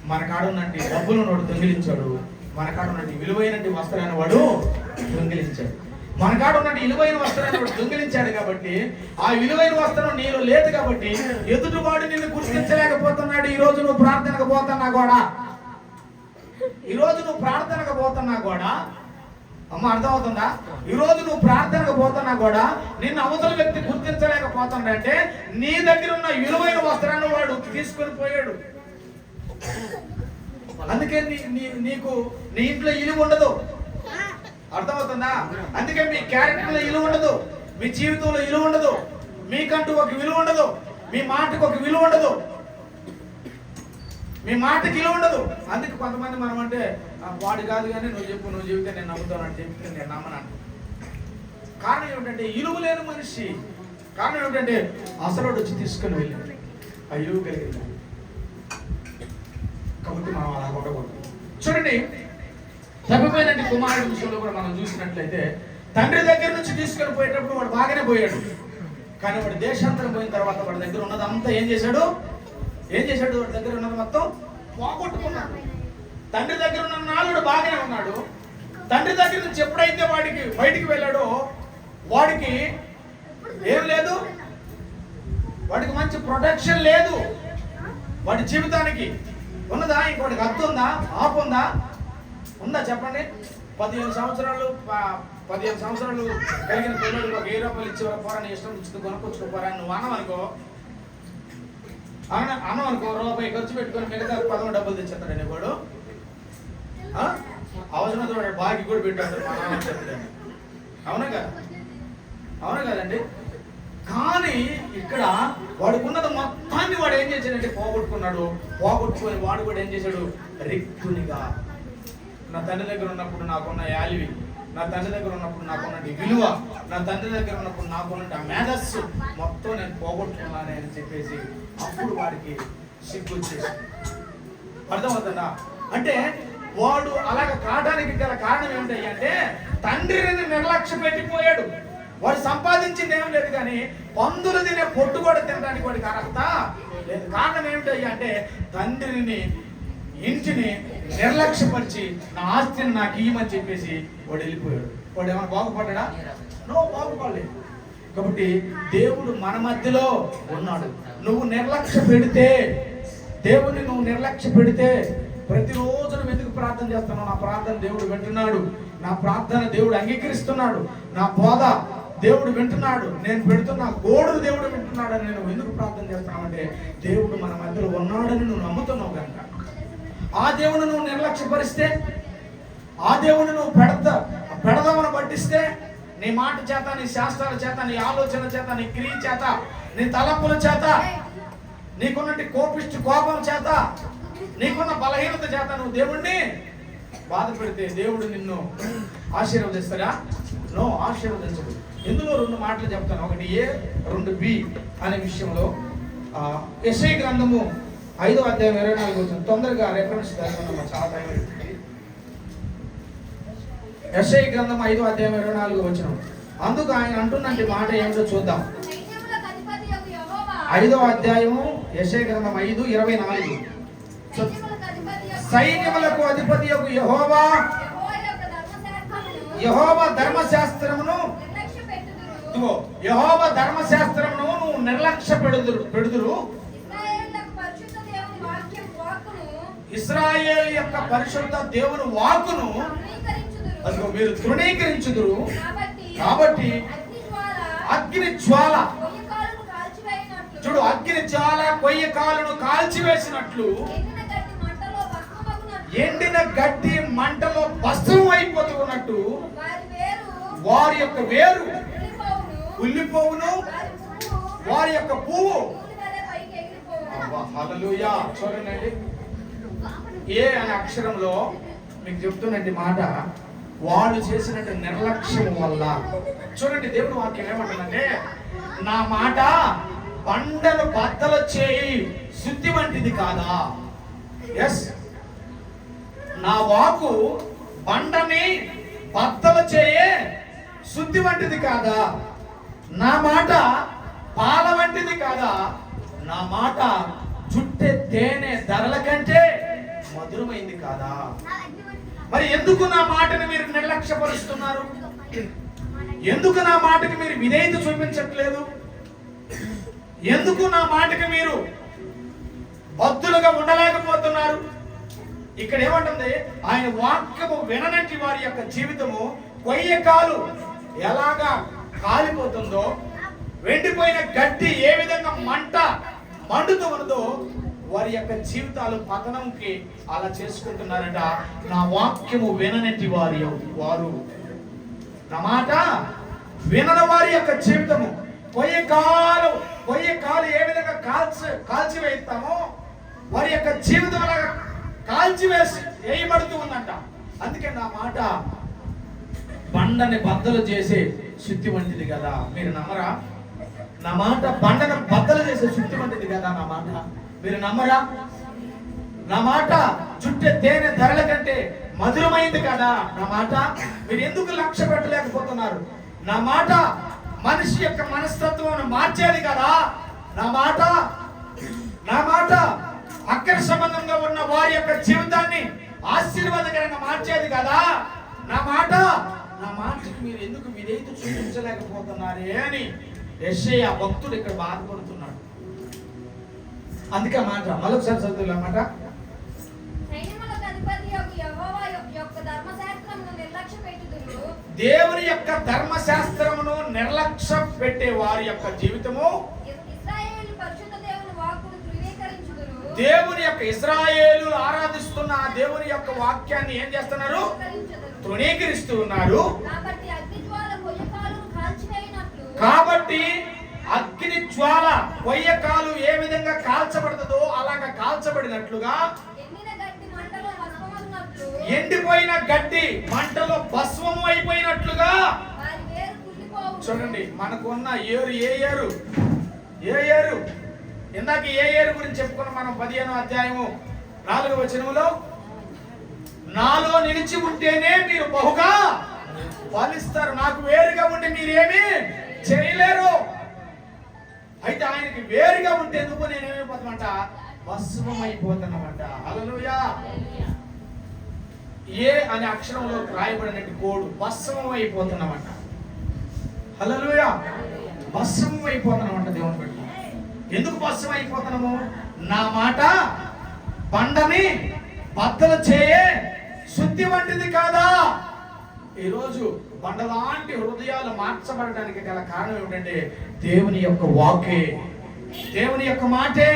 మన కాడున్నట్టు డబ్బులు వాడు దొంగిలించాడు, మన కాడున్నట్టు విలువైన వస్త్రాన్ని వాడు దొంగిలించాడు. మన కాడున్నట్టు విలువైన వస్త్రాన్ని వాడు దొంగిలించాడు కాబట్టి ఆ విలువైన వస్త్రం నీలో లేదు కాబట్టి ఎదుటివాడు నిన్ను గుర్తించలేకపోతున్నాడు. ఈరోజు నువ్వు ప్రార్థనకు పోతున్నా కూడా అమ్మ అర్థమవుతుందా? ఈరోజు నువ్వు ప్రార్థనకు పోతున్నా కూడా నిన్ను అవతల వ్యక్తి గుర్తించలేకపోతున్నాడంటే నీ దగ్గర ఉన్న విలువైన వస్త్రాన్ని వాడు తీసుకొని పోయాడు. అందుకే నీకు నీ ఇంట్లో ఇలువ ఉండదు. అర్థమవుతుందా? అందుకే మీ క్యారెక్టర్లో ఇలువ ఉండదు, మీ జీవితంలో ఇలువ ఉండదు, మీకంటూ ఒక విలువ ఉండదు, మీ మాటకు ఒక విలువ ఉండదు, మీ మాటకి విలువ ఉండదు. అందుకే కొంతమంది మనం అంటే వాడు కాదు కానీ నువ్వు చెబితే నేను నమ్ముతాను అని చెప్తే నేను నమ్మను. కారణం ఏమిటంటే ఇలువ లేని మనిషి. కారణం ఏమిటంటే అసలు వచ్చి తీసుకుని వెళ్ళింది ఆ ఇలువ కలిగింది. కాబట్టి మనం అలా ఉండకూడదు. చూడండి, తప్పిపోయినట్టు కుమారుడి విషయంలో కూడా మనం చూసినట్లయితే తండ్రి దగ్గర నుంచి తీసుకొని పోయేటప్పుడు వాడు బాగానే పోయాడు. కానీ వాడు దేశాంతరం పోయిన తర్వాత వాడి దగ్గర ఉన్నదంతా ఏం చేశాడు? వాడి దగ్గర ఉన్నది మొత్తం పోగొట్టుకున్నాడు. తండ్రి దగ్గర ఉన్న నాలుగు బాగానే ఉన్నాడు. తండ్రి దగ్గర నుంచి ఎప్పుడైతే వాడికి బయటికి వెళ్ళాడో వాడికి ఏం లేదు, వాడికి మంచి ప్రొటెక్షన్ లేదు. వాడి జీవితానికి ఉన్నదా? ఇంకోటికి హద్దు ఉందా? ఆపు ఉందా చెప్పండి? 15 సంవత్సరాలు కలిగిన పిల్లలు ఒక 1000 రూపాయలు ఇచ్చేవారు, పోరా నీ ఇష్టం ఇచ్చి కొనుక్కొచ్చుకోపోరా నువ్వు అన్నవనుకో రూపాయి ఖర్చు పెట్టుకొని మిగతా 11 డబ్బులు తెచ్చేస్తాడు వాడు. అవసరం వాడు బాగా కూడా పెట్టాడు మా నాన్న చెప్తాడు. అవునా కదండి? కానీ ఇక్కడ వాడుకున్నది మొత్తాన్ని వాడు ఏం చేశాడంటే పోగొట్టుకొని వాడు కూడా ఏం చేశాడు? రిక్తునిగా. నా తండ్రి దగ్గర ఉన్నప్పుడు నాకున్న యాలివి, నా తండ్రి దగ్గర ఉన్నప్పుడు నాకున్నటి విలువ, నా తండ్రి దగ్గర ఉన్నప్పుడు నాకున్నటి ఆ మేధస్సు మొత్తం నేను పోగొట్టుకున్నాను అని చెప్పేసి అప్పుడు వాడికి సిగ్గు వచ్చేసి. అర్థమవుతుందా? అంటే వాడు అలాగ కావడానికి గల కారణం ఏమిటంటే తండ్రిని నిర్లక్ష్య పెట్టిపోయాడు. వాడు సంపాదించింది ఏం లేదు, కానీ పందులు తినే పొట్టు కూడా తినడానికి వాడికి అర్హత లేదు. కారణం ఏమిటయ్యా అంటే తండ్రిని ఇంటిని నిర్లక్ష్యపరిచి నా ఆస్తిని నాకు ఇయ్యమని చెప్పేసి వాడు వెళ్ళిపోయాడు. వాడు ఏమైనా బాగుపడ్డా? నో, బాగుపడలేదు. కాబట్టి దేవుడు మన మధ్యలో ఉన్నాడు. నువ్వు నిర్లక్ష్య పెడితే, దేవుడిని నువ్వు నిర్లక్ష్య పెడితే, ప్రతిరోజు నువ్వు ఎందుకు ప్రార్థన చేస్తున్నావు? నా ప్రార్థన దేవుడు వింటున్నాడు, నా ప్రార్థన దేవుడు అంగీకరిస్తున్నాడు, నా బోధ దేవుడు వింటున్నాడు, నేను పెడుతున్న గోడు దేవుడు వింటున్నాడు అని నువ్వు ఎందుకు ప్రార్థన చేస్తున్నావు అంటే దేవుడు మన మధ్యలో ఉన్నాడని నువ్వు నమ్ముతున్నావు కనుక. ఆ దేవుడు నువ్వు నిర్లక్ష్యపరిస్తే, ఆ దేవుడు నువ్వు పెడదామని పట్టిస్తే, నీ మాట చేత, నీ శాస్త్రాల చేత, నీ ఆలోచన చేత, నీ క్రియ చేత, నీ తలంపుల చేత, నీకున్నటి కోపం చేత, నీకున్న బలహీనత చేత నువ్వు దేవుణ్ణి బాధ పెడితే దేవుడు నిన్ను ఆశీర్వదిస్తాడా? నో, ఆశీర్వదించడు. ఇందులో 2 మాటలు చెప్తాను. ఒకటి A, 2 B అనే విషయంలో యెషయా గ్రంథము 5వ అధ్యాయం 24 వచనం. తొందరగా రెఫరెన్స్ చదువుకున్నాం, చాలా టైం అవుతుంది. యెషయా గ్రంథం 5వ అధ్యాయం 24 వచనం. అందుకు ఆయన అంటున్నటువంటి మాట ఏమిటో చూద్దాం. 5వ అధ్యాయము యెషయా గ్రంథం 5:24. సైన్యములకు అధిపతి యొక్క యెహోవా ధర్మశాస్త్రమును నువ్వు నిర్లక్ష్య పెడుదురు. ఇశ్రాయేలు యొక్క పరిశుద్ధ దేవుని వాక్కును అదిగో మీరు తృణీకరించుదురు. కాబట్టి అగ్ని జ్వాల, చూడు, అగ్ని జ్వాల కొయ్య కాలును కాల్చివేసినట్లు ఎండిన గడ్డి మంటలో భస్మం అయిపోతున్నట్టు వారి యొక్క వేరు ఉల్లిపోవును, వారి యొక్క పువ్వు. హల్లెలూయా. చూడండి, ఏ అనే అక్షరంలో మీకు చెప్తున్నట్టు మాట, వాళ్ళు చేసినట్టు నిర్లక్ష్యం వల్ల. చూడండి, దేవుడు వాక్యం ఏమంటుందంటే, నా మాట బండను బద్దలు చేయి శుద్ధి వంటిది కాదా? ఎస్, నా వాకు బండని బద్దలు చేయే శుద్ధి వంటిది కాదా? నా మాట పాల వంటిది కాదా? నా మాట చుట్టే తేనె ధరల కంటే మధురమైంది కాదా? మరి ఎందుకు నా మాటను మీరు నిర్లక్ష్యపరుస్తున్నారు? ఎందుకు నా మాటకి మీరు విధేయత చూపించట్లేదు? ఎందుకు నా మాటకి మీరు బద్దులుగా ఉండలేకపోతున్నారు? ఇక్కడ ఏమంటుంది, ఆయన వాక్యము విననట్టి వారి యొక్క జీవితము కొయ్య కాలు ఎలాగా కాలిపోతుందో, వెండిపోయిన గడ్డి ఏ విధంగా మండుతూ ఉన్నదో, వారి యొక్క జీవితాలు పతనంకి అలా చేసుకుంటున్నారట. నా వాక్యము విననట్టి వారు, నా మాట వినని వారి యొక్క జీవితము కొయ్య కాలు ఏ విధంగా కాల్చివేస్తామో వారి యొక్క జీవితం అలాగా వేయబడుతూ ఉందంట. అందుకే నా మాట బండని బద్దలు చేసే శుద్ధి వంటిది కదా. మీరు నమ్మరా? నా మాట బండను బద్దలు చేసే శుద్ధి వంటిది కదా. నా మాట మీరు నమ్మరా? నా మాట చుట్టే తేనె ధరల కంటే మధురమైంది కదా. నా మాట మీరు ఎందుకు లక్ష్య పెట్టలేకపోతున్నారు? నా మాట మనిషి యొక్క మనస్తత్వాన్ని మార్చేది కదా. నా మాట అక్కర సంబంధంగా ఉన్న వారి యొక్క జీవితాన్ని ఆశీర్వాదకరంగా మార్చేది కదా. నా మాటకి మీరు ఎందుకు విధేయత చూపించలేకపోతున్నారే అని యెషయా భక్తుడు ఇక్కడ బాధపడుతున్నాడు. అందుకే మాట మరొకసారి చదువుతున్నా మాట, దేవుని యొక్క ధర్మశాస్త్రమును నిర్లక్ష్య పెట్టే వారి యొక్క జీవితము, దేవుని యొక్క ఇశ్రాయేలు ఆరాధిస్తున్న దేవుని యొక్క వాక్యాన్ని ఏం చేస్తున్నారు? తృణీకరిస్తూ ఉన్నారు. కాబట్టి అగ్ని జ్వాల కొయ్యకాలు ఏ విధంగా కాల్చబడుతుందో అలాగా కాల్చబడినట్లుగా, ఎండిపోయిన గడ్డి మంటలో భస్మము అయిపోయినట్లుగా. చూడండి, మనకున్న ఏరు ఏ ఏరు ఇందాక ఏ ఏరు గురించి చెప్పుకున్నాం మనం. 15వ అధ్యాయము 4వ వచనములో, నాలో నిలిచి ఉంటేనే మీరు బహుగా ఫలిస్తారు. నాకు వేరుగా ఉండి మీరేమీ చేయలేరు. అయితే ఆయనకి వేరుగా ఉంటే నువ్వు నేనేమైపోతామంట, భస్మమైపోతున్నామంట. హల్లెలూయా. ఏ అనే అక్షరంలో రాయబడినట్టు కోడు భస్మం అయిపోతున్నామంట. హల్లెలూయా. భస్మం అయిపోతున్నామంట దేవుని బిడ్డ. ఎందుకు భస్మం అయిపోతున్నాము? నా మాట బండని బద్దలు చేయే శుద్ధి వంటిది కాదా? ఈరోజు బండలాంటి హృదయాలు మార్చబడడానికి గల కారణం ఏమిటంటే దేవుని యొక్క వాకే, దేవుని యొక్క మాటే.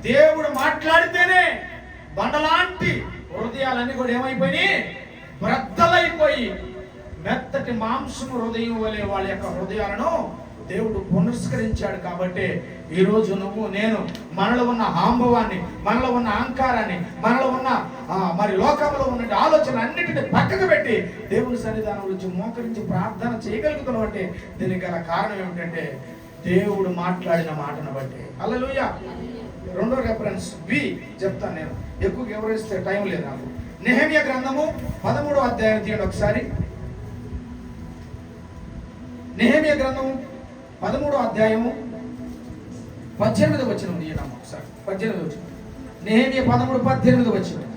దేవుడు మాట్లాడితేనే బండలాంటి హృదయాలన్నీ కూడా ఏమైపోయినాయి, బ్రద్దలైపోయి మెత్తటి మాంసము హృదయం వలె వాళ్ళ యొక్క హృదయాలను దేవుడు పునస్కరించాడు. కాబట్టి ఈరోజు నువ్వు నేను మనలో ఉన్న ఆంభవాన్ని, మనలో ఉన్న అహంకారాన్ని, మనలో ఉన్న మరి లోకంలో ఉన్న ఆలోచన అన్నిటిని పక్కకు పెట్టి దేవుని సన్నిధానం నుంచి మోకరించి ప్రార్థన చేయగలుగుతున్నాం అంటే దీనికి గల కారణం ఏమిటంటే దేవుడు మాట్లాడిన మాటను బట్టి. హల్లెలూయా. రెండో రెఫరెన్స్ బి చెప్తాను, నేను ఎక్కువ వివరిస్తే టైం లేదు నాకు. నెహెమ్యా గ్రంథము 13వ అధ్యాయం తీయండి ఒకసారి. నెహెమ్యా గ్రంథము 13వ అధ్యాయము 18వ వచనం తీయడం ఒకసారి. 18వ వచనం. నెహెమ్యా 13:18 వచనం.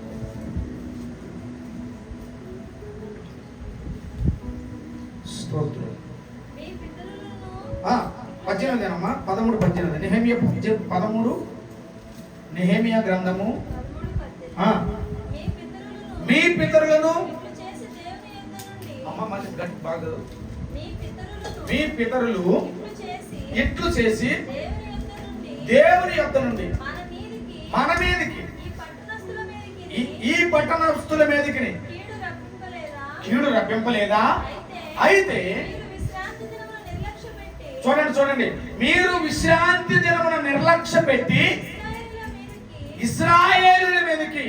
స్తోత్రం. 18 అమ్మా, 13:18. నెహెమ్యా 13. నెహెమ్యా గ్రంథము మీ పితరులను అమ్మ మంచి గట్టి బాగా, మీ పితరులు ఇట్లు చేసి దేవుని యొద్ద నుండి మన మీదికి ఈ పట్టణస్థుల మీదికి కీడు రప్పింపలేదా? అయితే చూడండి, మీరు విశ్రాంతి దినమున నిర్లక్ష్య పెట్టి ఇశ్రాయేలుల మీదకి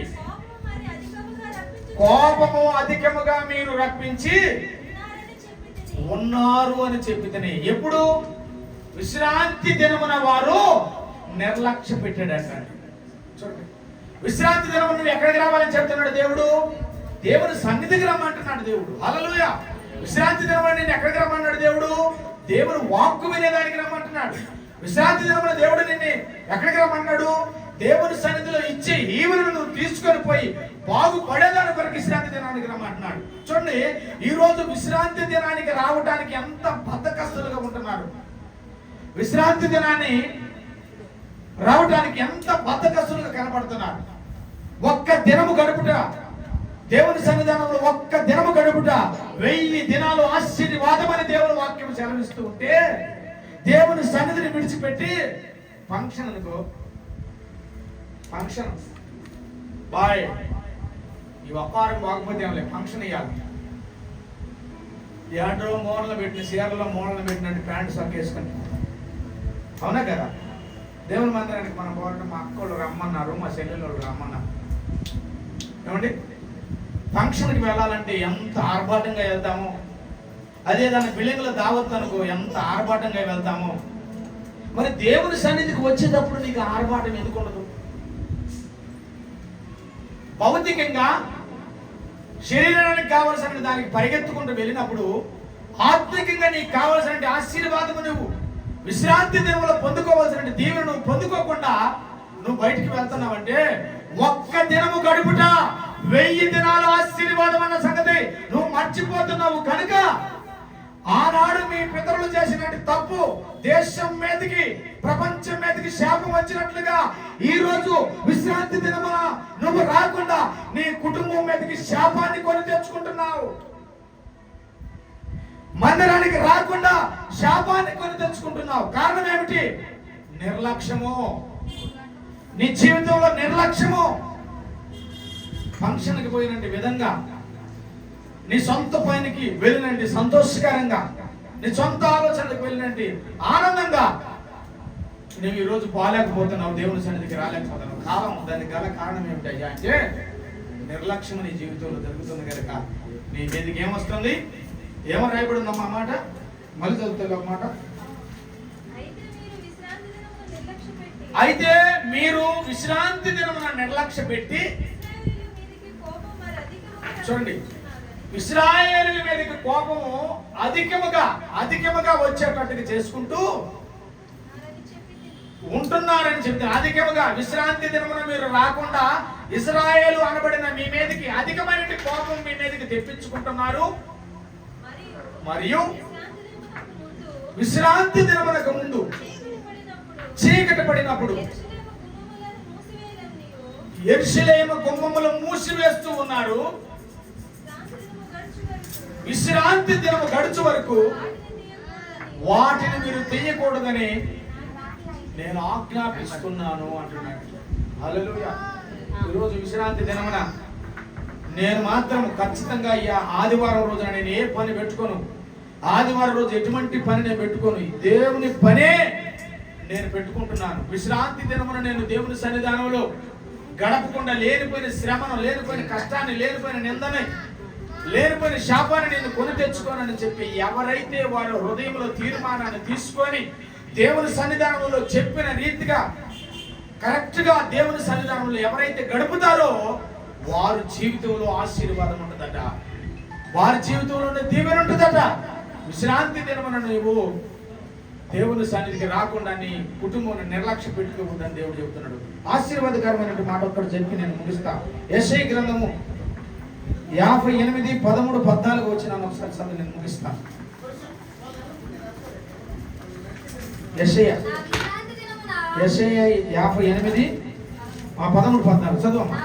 కోపము అధికముగా మీరు రప్పించి ఉన్నారు అని చెప్పితేనే. ఎప్పుడు? విశ్రాంతి దినమున వారు నిర్లక్ష్య పెట్టాడట. చూడండి, విశ్రాంతి దినమున నువ్వు ఎక్కడికి రావాలని చెప్తున్నాడు దేవుడు? దేవుని సన్నిధికి రమ్మంటున్నాడు దేవుడు. హల్లెలూయా. విశ్రాంతి దినమున నేను ఎక్కడికి రమ్మన్నాడు దేవుడు? దేవుని వాక్కు వినేదానికి రమ్మంటున్నాడు. విశ్రాంతి దినమున దేవుడు నిన్ను ఎక్కడికి రమ్మన్నాడు? దేవుని సన్నిధిలో ఇచ్చే ఈవులను నువ్వు తీసుకొని పోయి బాగుపడేదాని కొరకు విశ్రాంతి దినానికి రమ్మంటున్నాడు. చూడండి, ఈ రోజు విశ్రాంతి దినానికి రావడానికి ఎంత బద్ధకస్తులుగా ఉంటున్నారు. విశ్రాంతి దినాన్ని రావడానికి ఎంత బద్ధకస్తులుగా కనపడుతున్నారు. ఒక్క దినము గడుపుట, దేవుని సన్నిధానంలో ఒక్క దినము గడుపుట 1000 దినాలు ఆశీర్వాదమని దేవుని వాక్యం సెలవిస్తూ ఉంటే దేవుని సన్నిధిని విడిచిపెట్టి ఫంక్షన్ అనుకో, ఫంక్షన్ బాయ్, ఈ వ్యాపారం బాగుపోతే ఏం లేదు, ఫంక్షన్ ఇవ్వాలి. ఏడో మూలలు పెట్టిన చీరలో మూలలు పెట్టినట్టు ప్యాంటు సక్ వేసుకొని, అవునా కదా? దేవుని మందిరానికి మనం పోవడం మా అక్కలు రమ్మన్నారు, మా చెల్లెలు రమ్మన్నారు. ఏమండి, ఫంక్షన్కి వెళ్ళాలంటే ఎంత ఆర్భాటంగా వెళ్తామో, అదే దాని బిల్డింగ్లో దావత్ అనుకో ఎంత ఆర్భాటంగా వెళ్తామో. మరి దేవుని సన్నిధికి వచ్చేటప్పుడు నీకు ఆర్భాటం ఎందుకు ఉండదు? భౌతికంగా శరీరానికి కావలసిన దానికి పరిగెత్తుకుంటూ వెళ్ళినప్పుడు ఆత్మికంగా నీకు కావలసిన ఆశీర్వాదము నువ్వు విశ్రాంతి దినములో పొందుకోవాల్సిన దీవెన నువ్వు పొందుకోకుండా నువ్వు బయటికి వెళ్తున్నావంటే ఒక్క దినము గడుపుట 1000 దినాలు ఆశీర్వాదం అన్న సంగతి నువ్వు మర్చిపోతున్నావు. కనుక ఆనాడు మీ పితరులు చేసినట్టు తప్పు దేశం మీదకి, ప్రపంచం మీదకి శాపం వచ్చినట్లుగా ఈ రోజు విశ్రాంతి దినమున నువ్వు రాకుండా నీ కుటుంబం మీదకి శాపాన్ని కొని తెచ్చుకుంటున్నావు. మందిరానికి రాకుండా శాపాన్ని కొని తెచ్చుకుంటున్నావు. కారణం ఏమిటి? నిర్లక్ష్యము. నీ జీవితంలో నిర్లక్ష్యము. ఫంక్షన్కి పోయినట్టు విధంగా, నీ సొంత పనికి వెళ్ళినండి సంతోషకరంగా, నీ సొంత ఆలోచనలకు వెళ్ళినండి ఆనందంగా నువ్వు ఈరోజు పోలేకపోతున్నావు, దేవుని సన్నిధికి రాలేకపోతున్నావు. దానికి గల కారణం ఏమిటయ్యా అంటే నిర్లక్ష్యం నీ జీవితంలో జరుగుతుంది కనుక నీ మీదకి ఏమొస్తుంది? ఏమో రాయబడిందమ్మా ఆ మాట, మళ్ళీ చదువుతావు ఒక మాట. అయితే మీరు విశ్రాంతి దినమున నిర్లక్ష్య పెట్టి, చూడండి, ఇశ్రాయేలు మీదకి కోపము అధికముగా వచ్చేటట్టుగా చేసుకుంటూ ఉంటున్నారని చెప్తే, అధికముగా విశ్రాంతి దినమున మీరు రాకుండా ఇశ్రాయేలు అనబడిన మీ మీదకి అధికమైన కోపం మీ మీదకి తెప్పించుకుంటున్నారు. మరియు విశ్రాంతి దినమునకు ముందు చీకటి పడినప్పుడు యెరూషలేము గుమ్మములు మూసివేస్తూ ఉన్నారు. విశ్రాంతి దినము గడుచు వరకు వాటిని మీరు తీయకూడదని నేను ఆజ్ఞాపిస్తున్నాను అంటున్నాడు. హల్లెలూయా. ఈరోజు విశ్రాంతి దినమున నేను మాత్రం ఖచ్చితంగా ఆదివారం రోజున నేను ఏ పని పెట్టుకోను. ఆదివారం రోజు ఎటువంటి పని నేను పెట్టుకోను. దేవుని పనే నేను పెట్టుకుంటున్నాను. విశ్రాంతి దినమున నేను దేవుని సన్నిధానంలో గడపకుండా లేనిపోయిన శ్రమను, లేనిపోయిన కష్టాన్ని, లేనిపోయిన నిందని, లేనిపోయిన శాపాన్ని నేను కొని తెచ్చుకోనని చెప్పి ఎవరైతే వారి హృదయంలో తీర్మానాన్ని తీసుకొని దేవుని సన్నిధానంలో చెప్పిన రీతిగా కరెక్ట్గా దేవుని సన్నిధానంలో ఎవరైతే గడుపుతారో వారి జీవితంలో ఆశీర్వాదం ఉంటుందట. వారి జీవితంలో దీవెన ఉంటుందట. విశ్రాంతి దినమున నువ్వు దేవుని సన్నిధికి రాకుండా నీ కుటుంబం నిర్లక్ష్య పెట్టుకోవద్దని దేవుడు చెబుతున్నాడు. ఆశీర్వాదకరమైన మాట ఒక్కటి చెప్పి నేను ముగిస్తా. యెషయా గ్రంథము 58, 13, 14 వచ్చిన ఒకసారి చదివి నేను ముగిస్తాను. యెషయా 58, 13, 14 చదువమ్మా.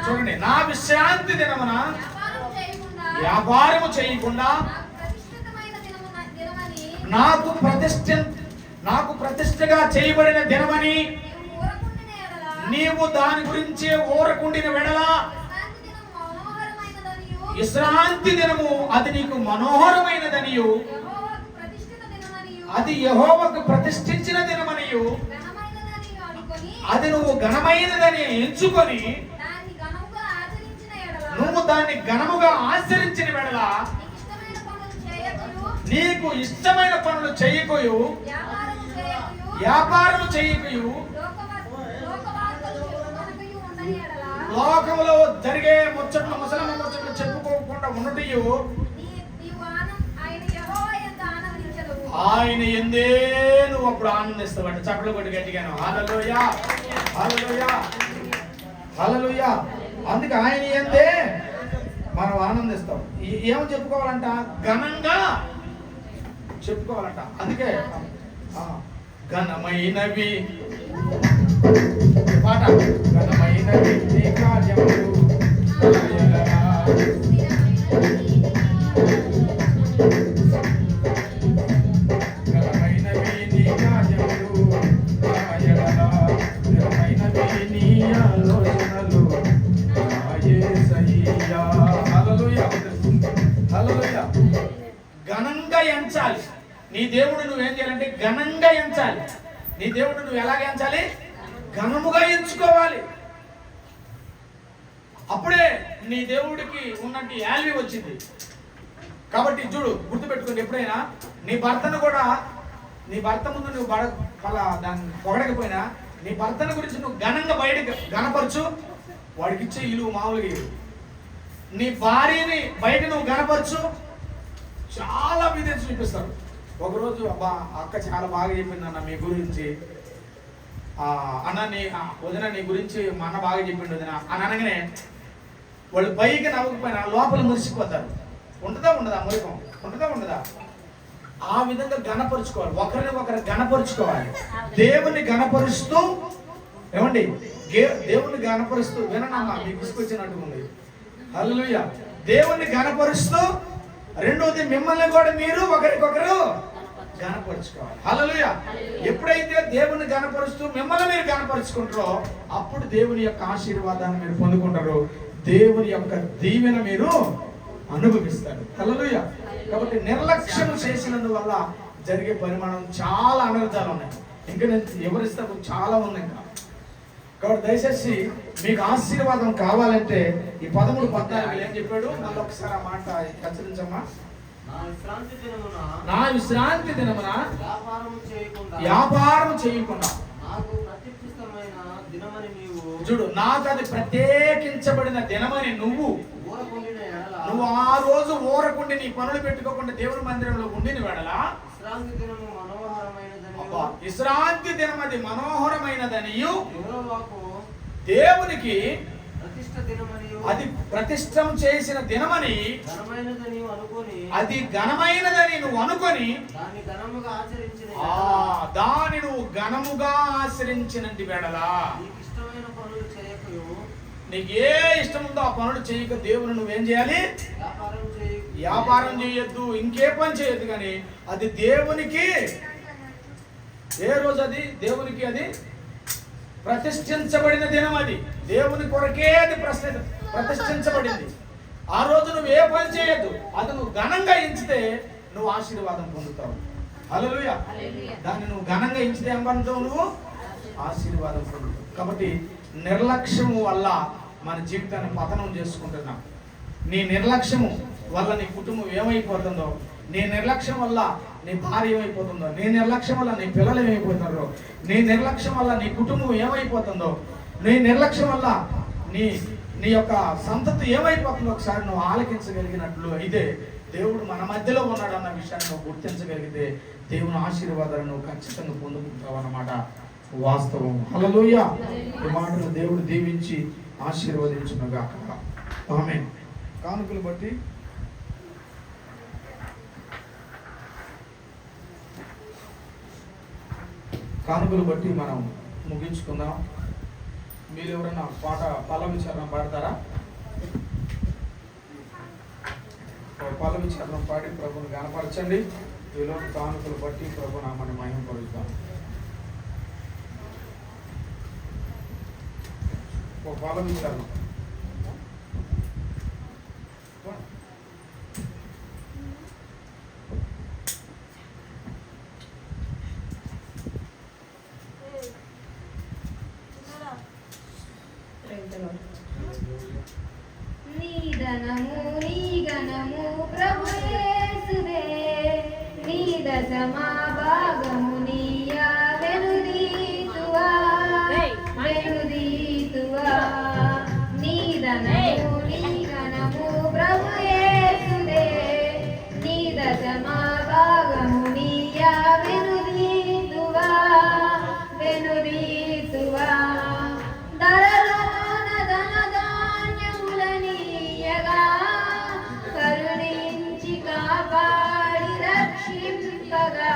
చూడండి, నా విశ్రాంతి దినమున వ్యాపారము చేయకుండా నాకు ప్రతిష్టగా చేయబడిన దినమని నీవు దాని గురించి ఊరకుండిన వెడలా విశ్రాంతి దినము అది నీకు మనోహరమైనదనియు అది యెహోవాకు ప్రతిష్ఠించిన దినమనియు అది నువ్వు ఘనమైనదని ఎంచుకొని నువ్వు దాన్ని ఘనముగా ఆచరించిన వెడల నీకు ఇష్టమైన పనులు చేయకయు వ్యాపారము చేయకయు లోకములో జరిగే ముచ్చట్లు ముసలమ్మ ముచ్చట్లు చెప్పుకోకుండా ఉన్నటియు ఆయన ఎందే నువ్వు అప్పుడు ఆనందిస్తావంట. చప్పట్లు కొట్టి గట్టిగాను హల్లెలూయా, హల్లెలూయా, హల్లెలూయా. అందుకే ఆయన ఎందే మనం ఆనందిస్తాం. ఏమని చెప్పుకోవాలంట? ఘనంగా చెప్పుకోవాలంట. అందుకే ఘనమైనవి పాట, ఘనమైనవి నీ కార్యములు ఘనంగా ఎంచాలి. నీ దేవుడు నువ్వేం చేయాలంటే ఘనంగా ఎంచాలి. నీ దేవుడు నువ్వు ఎలాగ ఎంచాలి? ఘనముగా ఎంచుకోవాలి. అప్పుడే నీ దేవుడికి ఉన్నట్టు యాల్వి వచ్చింది. కాబట్టి చూడు, గుర్తుపెట్టుకోండి, ఎప్పుడైనా నీ భర్తను కూడా, నీ భర్త ముందు నువ్వు దాన్ని పొగడకపోయినా నీ భర్తను గురించి నువ్వు ఘనంగా బయటకు గణపరచు, వాడికి ఇచ్చే ఇలువ మామూలుగా ఇవ్వు. నీ భార్యని బయట నువ్వు గణపరచు, చాలా విధంగా చూపిస్తారు. ఒకరోజు అబ్బా అక్క చాలా బాగా చెప్పింది అన్న మీ గురించి, అన్న నీ వదిన నీ గురించి మా అన్న బాగా చెప్పిండు వదిన అని అనగానే వాళ్ళు పైకి నవ్వకపోయినా లోపల మురిసిపోతారు. ఉంటుందా ఉండదా? మురికం ఉంటుందా ఉండదా? ఆ విధంగా గణపరుచుకోవాలి, ఒకరిని ఒకరు గణపరుచుకోవాలి. దేవుని గణపరుస్తూ, ఏమండి, దేవుని గణపరుస్తూ, విననమ్మా మీకు తీసుకొచ్చినట్టు ఉంది. హల్లెలూయా. దేవుని గణపరుస్తూ, రెండోది మిమ్మల్ని కూడా మీరు ఒకరికొకరు గణపరుచుకోవాలి. హల్లెలూయా. ఎప్పుడైతే దేవుని గణపరుస్తూ మిమ్మల్ని మీరు గణపరుచుకుంటారో అప్పుడు దేవుని యొక్క ఆశీర్వాదాన్ని మీరు పొందుకుంటారు, దేవుని యొక్క దీవెన మీరు అనుభవిస్తారు. హల్లెలూయా. కాబట్టి నిర్లక్ష్యం చేసినందువల్ల జరిగే పరిమాణం చాలా అనర్థాలు ఉన్నాయి. ఇంకా నేను వివరిస్తాను, చాలా ఉన్నాయి. కాబట్టి దయచేసి మీకు ఆశీర్వాదం కావాలంటే ఈ 13, 14 ఏం చెప్పాడు? మళ్ళీ ఒకసారి ఆ మాట హెచ్చరించమ్మా. నా విశ్రాంతి దినమున వ్యాపారం చేయకుండా చూడు, నాకు అది ప్రత్యేకించబడిన దినమని నువ్వు నువ్వు ఆ రోజు ఊరకుండి నీ పనులు పెట్టుకోకుండా దేవుని మందిరంలో ఉండిన వేళలా విశ్రాంతి దినము మనోహరమైనదని విశ్రాంతి దినం అది మనోహరమైనదనియు యెహోవాకు దేవునికి ప్రతిష్ఠ దినమని అది ప్రతిష్టం చేసిన దినమని ఘనమైనదని అనుకొని అది ఘనమైనదని నువ్వు అనుకొని దాన్ని ఘనముగా ఆచరించిన దాని నువ్వు ఘనముగా ఆచరించినంటి వేళలా నీకు ఇష్టమైన పనులు చేయకయు నీకు ఏ ఇష్టం ఉందో ఆ పనులు చేయక దేవుని నువ్వేం చేయాలి? వ్యాపారం చేయొద్దు, ఇంకే పని చేయొద్దు. కానీ అది దేవునికి ఏ రోజు అది దేవునికి అది ప్రతిష్ఠించబడిన దినం. అది దేవుని కొరకే అది ప్రతిష్ఠించబడింది. ఆ రోజు నువ్వు ఏ పని చేయొద్దు. అది నువ్వు ఘనంగా ఎంచితే నువ్వు ఆశీర్వాదం పొందుతావు. హల్లెలూయా. దాన్ని నువ్వు ఘనంగా ఎంచితే ఏం పొందుతావు? నువ్వు ఆశీర్వాదం పొందుతావు. కాబట్టి నిర్లక్ష్యము వల్ల మన జీవితాన్ని పతనం చేసుకుంటున్నాం. నీ నిర్లక్ష్యము వల్ల నీ కుటుంబం ఏమైపోతుందో, నీ నిర్లక్ష్యం వల్ల నీ భార్య ఏమైపోతుందో, నీ నిర్లక్ష్యం వల్ల నీ పిల్లలు ఏమైపోతారో, నీ నిర్లక్ష్యం వల్ల నీ కుటుంబం ఏమైపోతుందో, నీ నిర్లక్ష్యం వల్ల నీ యొక్క సంతతి ఏమైపోతుందో ఒకసారి నువ్వు ఆలకించగలిగినట్లు అయితే దేవుడు మన మధ్యలో ఉన్నాడన్న విషయాన్ని నువ్వు గుర్తించగలిగితే దేవుని ఆశీర్వాదాలను నువ్వు ఖచ్చితంగా పొందుకుంటావు అన్నమాట వాస్తవం. హల్లెలూయా. ఈ మాటలు దేవుడు దీవించి ఆశీర్వదించునుగాక. ఆమేన్. కానుకలు బట్టి మనం ముగించుకుందాం. మీరు ఎవరైనా పాట పల్లవి చరణం పాడతారా? పల్లవి చరణం పాడి ప్రభుని గణపరచండి. ఈలో కానుకలు బట్టి ప్రభు నామని మహిమపరుస్తాం. పల్లవి చరణం నీ ధనము నీ గణము ప్రభు యేసుదే, నీ దశమా భాగము నీయా వెనుదీతువా వెనుదీతువా. నీ ధనము నీ గణము ప్రభు యేసుదే, నీ దశమా భాగము నీయా వెనుదీతువా వెనుదీతువా. ధరలోన ధనధాన్యములనీయగా కరుణించి కాపాడి రక్షింపగా